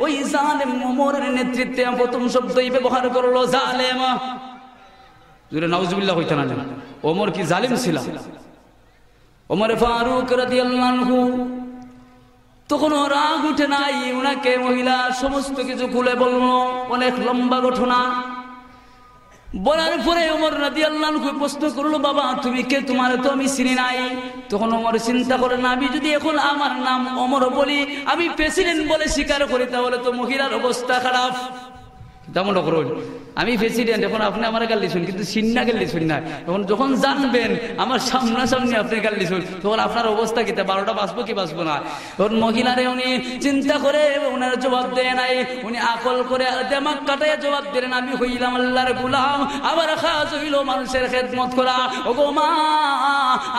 ওই জালেম ওমরের নেতৃত্বে প্রথম শব্দই ব্যবহার করলো জালেম। জুরে নাউজুবিল্লাহ হইতে না, ওমর কি জালিম ছিল? ওমর ফারুক রাদিয়াল্লাহু আনহু তখন রাগ উঠে নাই, উনাকে মহিলা সমস্ত কিছু খুলে বলল। অনেক লম্বা ঘটনা বলার পরে ওমর রাদিয়াল্লাহু আনহু প্রশ্ন করলো, বাবা তুমি কে? তোমার তো আমি চিনি নাই। তখন ওমর চিন্তা করেন, আমি যদি এখন আমার নাম ওমর বলি, আমি প্রেসিডেন্ট বলে স্বীকার করি, তাহলে তো মহিলার অবস্থা খারাপ। যেমন করুন আমি প্রেসিডেন্ট, এখন আপনি আমার গালি শুন, কিন্তু সিন্না গালি শুন না। এখন যখন জানবেন আমার সামনাসামনি আপনি গালি শুন, তখন আপনার অবস্থা কি? 12টা বাঁচবো কি বাঁচবো না? তখন মহিলারে উনি চিন্তা করে ওনার জবাব দেয় নাই, উনি আকল করে দেমাগ কাটায় জবাব দিলেন, আমি হইলাম আল্লাহর গোলাম, আবার খাস হইল মানুষের খেদমত করা। ওগো মা,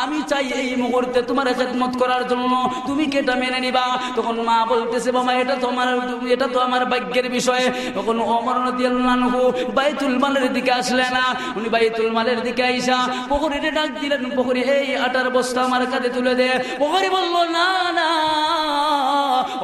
আমি চাই এই মুহূর্তে তোমার খেদমত করার জন্য, তুমি কি এটা মেনে নিবা? তখন মা বলতেছে, বাবা এটা তো আমার ভাগ্যের বিষয়। তখন ওমর রাদিয়াল্লাহু আনহু বাইতুল মালের দিকে আসলেন না, উনি বাইতুল মালের দিকে আইসা প্রহরীরে ডাক দিলেন, প্রহরী এই আটার বস্তা আমার কাঁধে তুলে দে। প্রহরী বলল, না না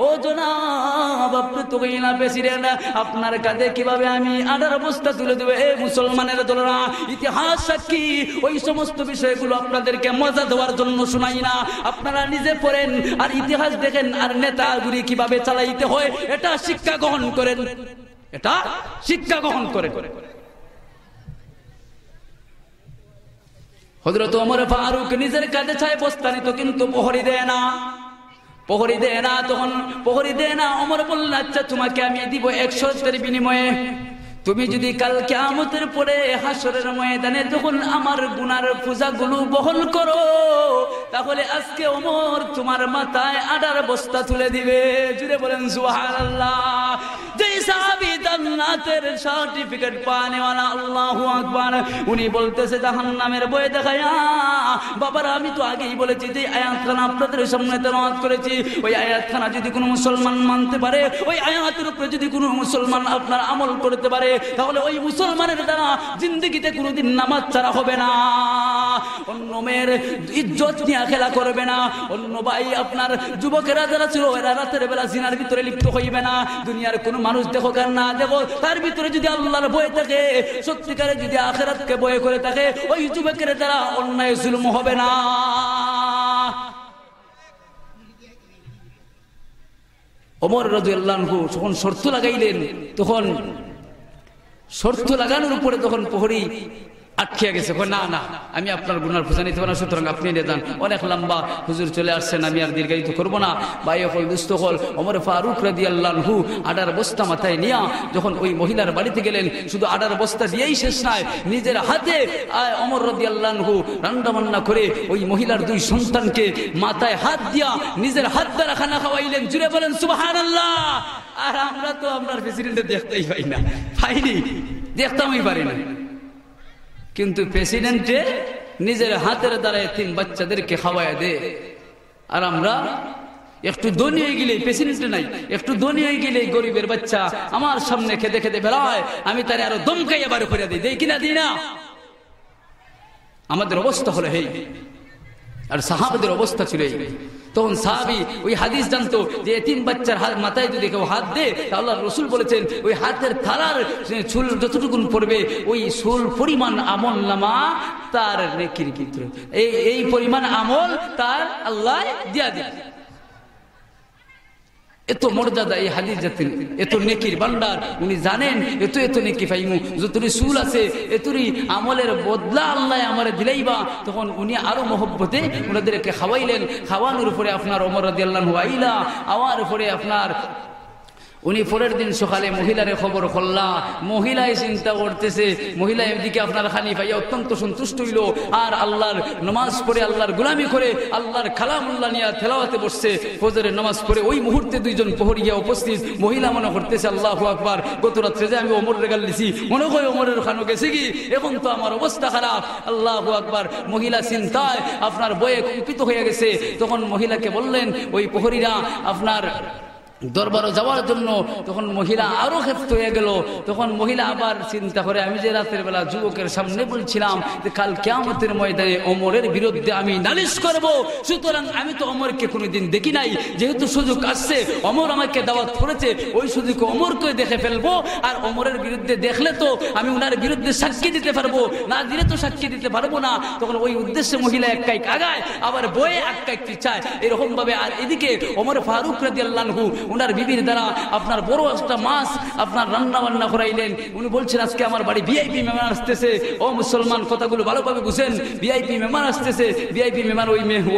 ও জনাব, আপনি তো কইলা প্রেসিডেন্ট, আপনার কাঁধে কিভাবে আমি আটার বস্তা তুলে দেব? এই মুসলমানের দলরা, ইতিহাস সাক্ষী, ওই সমস্ত বিষয়গুলো আপনাদেরকে মজা দেওয়ার জন্য শোনাই না, আপনারা নিজে পড়েন আর ইতিহাস দেখেন, আর নেতাগিরি কিভাবে চালাইতে হয় এটা শিক্ষা গ্রহণ করেন, এটা শিক্ষা গ্রহণ করে। হযরত ওমর ফারুক নিজের কাঁধে ছায় বস্তা নিত, কিন্তু প্রহরী দেয় না, প্রহরী দেয় না। তখন প্রহরী দেয় না, ওমর বললেন, আচ্ছা তোমাকে আমি দিব 100 শর্তের বিনিময়ে, তুমি যদি কাল কিয়ামতের পরে হাসরের ময়দানে যখন আমার গুনার পূজাগুলো বহন করো, তাহলে আজকে ওমর তোমার মাথায় আটার বস্তা তুলে দিবে। জুড়ে বলেন সুবহানাল্লাহ। যেই সাহাবী জান্নাতের সার্টিফিকেট পানেওয়ালা, আল্লাহু আকবার, উনি বলতেছে জাহান্নামের ভয় দেখায়া, বাবারা আমি তো আগেই বলেছি যে আয়াতখানা আপনাদের সামনে তেলাওয়াত করেছি, ওই আয়াতখানা যদি কোনো মুসলমান মানতে পারে, ওই আয়াতের উপরে যদি কোনো মুসলমান আপনার আমল করতে পারে, তাহলে ওই মুসলমানের দ্বারা জিন্দেগিতে কোনোদিন নামাজ ছাড়া হবে না, অন্য মেয়ের ইজ্জত নিয়ে খেলা করবে না, অন্য ভাই আপনার যুবকেরা যারা ছিল এরা রাতের বেলা জিনার ভিতরে লিপ্ত হইবে না। দুনিয়ার কোনো মানুষ দেখো আর না দেখো, তার ভিতরে যদি আল্লাহর ভয় থাকে, সত্যিকারে যদি আখিরাতকে ভয় করে থাকে, ওই যুবকের দ্বারা অন্যায় জুলুম হবে না। ওমর রাদিয়াল্লাহু আনহু যখন শর্ত লাগাইলেন, তখন শর্ত লাগানোর উপরে তখন প্রহরী আটকে গেছে, না না আমি আপনার গুনার পূজা নিতে পারবো না, সুতরাং আপনি নিয়ে যান। অনেক লম্বা হুজুর চলে আসছেন, আমি আর দীর্ঘায়িত করবো না। ভাই হল দুস্থ হল, ওমর ফারুক রাদিয়াল্লাহু আনহু আটার বস্তা মাথায় নিয়া যখন ওই মহিলার বাড়িতে গেলেন, শুধু আটার বস্তা দিয়েই শেষ নয়, নিজের হাতে ওমর রাদিয়াল্লাহু আনহু রান্না বান্না করে ওই মহিলার 2 সন্তানকে মাথায় হাত দিয়া নিজের হাত দ্বারা খানা খাওয়াইলেন। জুড়ে বলেন সুবহানাল্লাহ। আর আমরা তো আপনার প্রেসিডেন্টে দেখতেই পাই না, পাইনি, দেখতামই পারি না, কিন্তু প্রেসিডেন্টে নিজের হাতের দ্বারা 3 বাচ্চাদেরকে খাওয়ায় দে। আর আমরা একটু ধনী হয়ে গেলে, প্রেসিডেন্টে নাই, একটু ধনী হয়ে গেলে গরিবের বাচ্চা আমার সামনে খেতে খেতে বেড়ায়, আমি তারে আরো দমকাইয়া বার করে দিই, দেই কিনা দিই না? আমাদের অবস্থা হলো এই, আর সাহাবাদের অবস্থা ছিল এই। তখন সাহাবী ওই হাদিস জানতো যে 3 বাচ্চার মাথায় যদি কেউ হাত দে, তাহলে আল্লাহর রাসূল বলেছেন ওই হাতের থালার চুল যতটুকু পড়বে, ওই চুল পরিমাণ আমল নামা তার নেকির ভিতরে, এই পরিমাণ আমল তার আল্লাহ দিয়া দেয়। এত মর্যাদা এই হাদিস জাতির, এত নেকির ভান্ডার উনি জানেন, এত নেকি পাইমু, যতরি চুল আছে এতরি আমলের বদলা আল্লাহ আমারে দিলাইবা। তখন উনি আরো মহব্বতে ওনাদেরকে খাওয়াইলেন। খাওয়ানোর উপরে আপনার ওমর রাদিয়াল্লাহু আনহু আইলা, আওয়ার উপরে আপনার উনি পরের দিন সকালে মহিলারে খবর করলা, মহিলায় চিন্তা করতেছে, মহিলা এদিকে আপনার খানি ভাইয়া অত্যন্ত সন্তুষ্ট হইল, আর আল্লাহর নামাজ পড়ে আল্লাহর গোলামি করে আল্লাহর কালামুল্লাহ নিয়ে তেলাওয়াতে বসছে। ফজরের নামাজ পড়ে ওই মুহূর্তে 2 জন প্রহরী গিয়া উপস্থিত। মহিলা মনে করতেছে আল্লাহু আকবার, গত রাত্রে যে আমি ওমরের গাল দিছি, মনে হয় ওমরের খানো গেছে কি, এখন তো আমার অবস্থা খারাপ। আল্লাহু আকবার। মহিলা চিন্তায় আপনার বয়ে কম্পিত হয়ে গেছে। তখন মহিলাকে বললেন ওই প্রহরীরা আপনার দরবারে যাওয়ার জন্য। তখন মহিলা আরো ক্ষেপ্ত হয়ে গেল। তখন মহিলা আবার চিন্তা করে, আমি যে রাতের বেলা যুবকের সামনে বলছিলাম যে কাল কিয়ামতের ময়দানে ওমরের বিরুদ্ধে আমি নালিশ করব, সুতরাং আমি তো ওমরকে কোনোদিন দেখি নাই, যেহেতু সুযোগ আসছে, ওমর আমাকে দাওয়াত করেছে, ওই সুযোগে ওমরকে দেখে ফেলবো। আর ওমরের বিরুদ্ধে দেখলে তো আমি ওনার বিরুদ্ধে সাক্ষী দিতে পারবো, না দিলে তো সাক্ষী দিতে পারবো না। তখন ওই উদ্দেশ্যে মহিলা এক কাইক আগায়, আবার বয়ে এক কাইক পিছায়, এরকম ভাবে। আর এদিকে ওমর ফারুক রাদিয়াল্লাহু আনহু ওনার বিবির দ্বারা আপনার বড় একটা মাছ আপনার রান্না বান্না করাইলেন। উনি বলছেন আজকে আমার বাড়ি ভিআইপি মেহমান আসতেছে। ও মুসলমান, কথাগুলো ভালোভাবে বুঝেন। ভিআইপি মেহমান আসতেছে। ভিআইপি মেহমান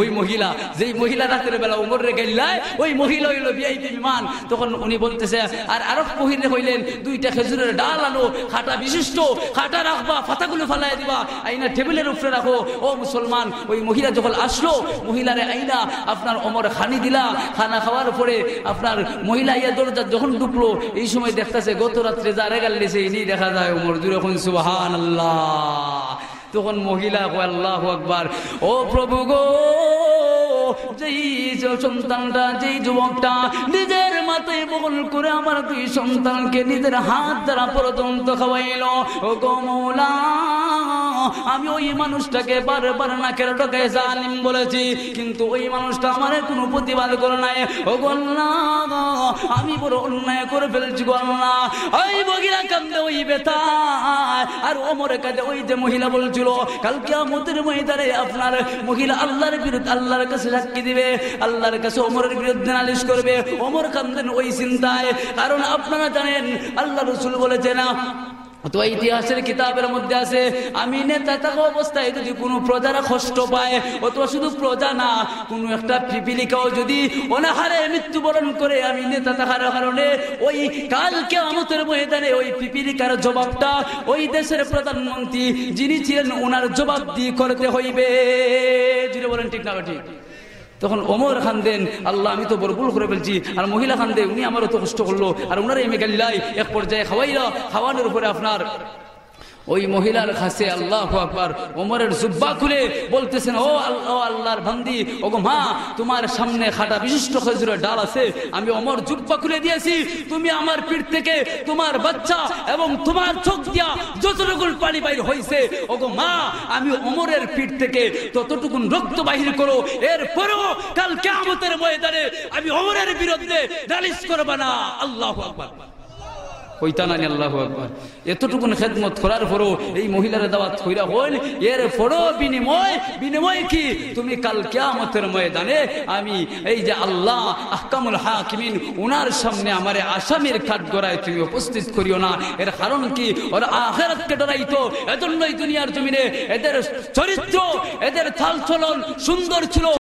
ওই মহিলা, যেই মহিলা রাতের বেলা উমরে গেল্লায়, ওই মহিলা হইল ভিআইপি মেহমান। তখন উনি বলতেছে আর আরব মহিলা হইলেন 2টা খেজুরের ডাল আনো, খাটা বিশিষ্ট, খাটা রাখবা, পাতাগুলো ফালাই দিবা, আইনা টেবিলের উপরে রাখো। ও মুসলমান, ওই মহিলা যখন আসলো, মহিলারে আইনা আপনার ওমর খানি দিলা। খানা খাওয়ার পরে আপনার মহিলা ইয়া দরজা যখন ঢুকলো, এই সময় দেখতেছে গত রাত্রে যারে গাল্লিছে ইনি দেখা যায় ওমর। জুড়ে এখন সুবহানাল্লাহ। তখন মহিলা কয় আল্লাহু আকবার, ও প্রভু গো, যেই সন্তানটা, যেই যুবকটা নিজের মাথায় বহন করে আমার 2 সন্তানকে নিজের হাত দ্বারা পর্যন্ত খাওয়াইলো, ও গো মওলা, আমি ওই মানুষটাকে বারবার নাকের ডগায় জালিম বলেছি, কিন্তু ওই মানুষটা আমার কোনো প্রতিবাদ করে নাই। ও গো আল্লাহ, আমি বড় অন্যায় করে ফেলছি গো আল্লাহ। ওই মহিলা কান্দে ওই বেতা, আর ওমরে কাঁদে ওই যে মহিলা বলছিল কাল কিয়ামতের ময়দানে আপনার মহিলা আল্লাহর বিরুদ্ধে, আল্লাহর কাছে সাক্ষী দিবে, আল্লাহর কাছে ওমরের বিরুদ্ধে নালিশ করবে। ওমর কান্দেন ওই চিন্তায়, কারণ আপনারা জানেন আল্লাহ রাসূল বলেছেন না, তো ইতিহাসের কিতাবের মধ্যে আছে, আমি নেতা থাকা অবস্থায় যদি কোনো প্রজারা কষ্ট পায়, অথবা শুধু প্রজা না, কোনো একটা পিপিলিকাও যদি অনাহারে মৃত্যুবরণ করে, আমি নেতা থাকার কারণে ওই কাল কিয়ামতের ময়দানে ওই পিপিলিকার জবাবটা ওই দেশের প্রধানমন্ত্রী যিনি ছিলেন ওনার জবাব দিয়ে করতে হইবে। যিনি বলেন ঠিক না ঠিক? তখন ওমর খান্দেন, আল্লাহ আমি তো বড় ভুল করে ফেলছি। আর মহিলা খান্দে, উনি আমারও তো কষ্ট করলো, আর ওনারা এমে গাল্লাই এক পর্যায়ে খাওয়াইলা। খাওয়ানোর উপরে আপনার ওই মহিলার কাছে আল্লাহু আকবার ওমরের জুব্বা খুলে বলতেছেন, ও আল্লাহর বান্দি, ও গো মা, তোমার সামনে খাটা বিশিষ্ট খেজুরের ডাল আছে, আমি ওমর জুব্বা খুলে দিয়েছি, তুমি আমার পিঠ থেকে তোমার বাচ্চা এবং তোমার চোখ দিয়া যতটুকু পানি বাইর হয়েছে, ও গো মা, আমি ওমরের পিঠ থেকে ততটুকুন রক্ত বাহির করো, এরপরও কাল কিয়ামতের ময়দানে আমি ওমরের বিরুদ্ধে নালিশ করব না। আল্লাহু আকবার। কইতানানি আল্লাহু আকবার। এতটুকুন খেদমত করার পরও এই মহিলার দাওয়াত কইরা হল, এর পরও বিনিময় কি? তুমি কাল কিয়ামতের ময়দানে আমি এই যে আল্লাহ আহকামুল হাকিমিন, উনার সামনে আমারে আসামির কাঠগড়ায় তুমি উপস্থিত করিও না। এর কারণ কি? ওরা আখিরাতকে ডরাইতো, এজন্যই দুনিয়ার জমিনে এদের চরিত্র, এদের চালচলন সুন্দর ছিল।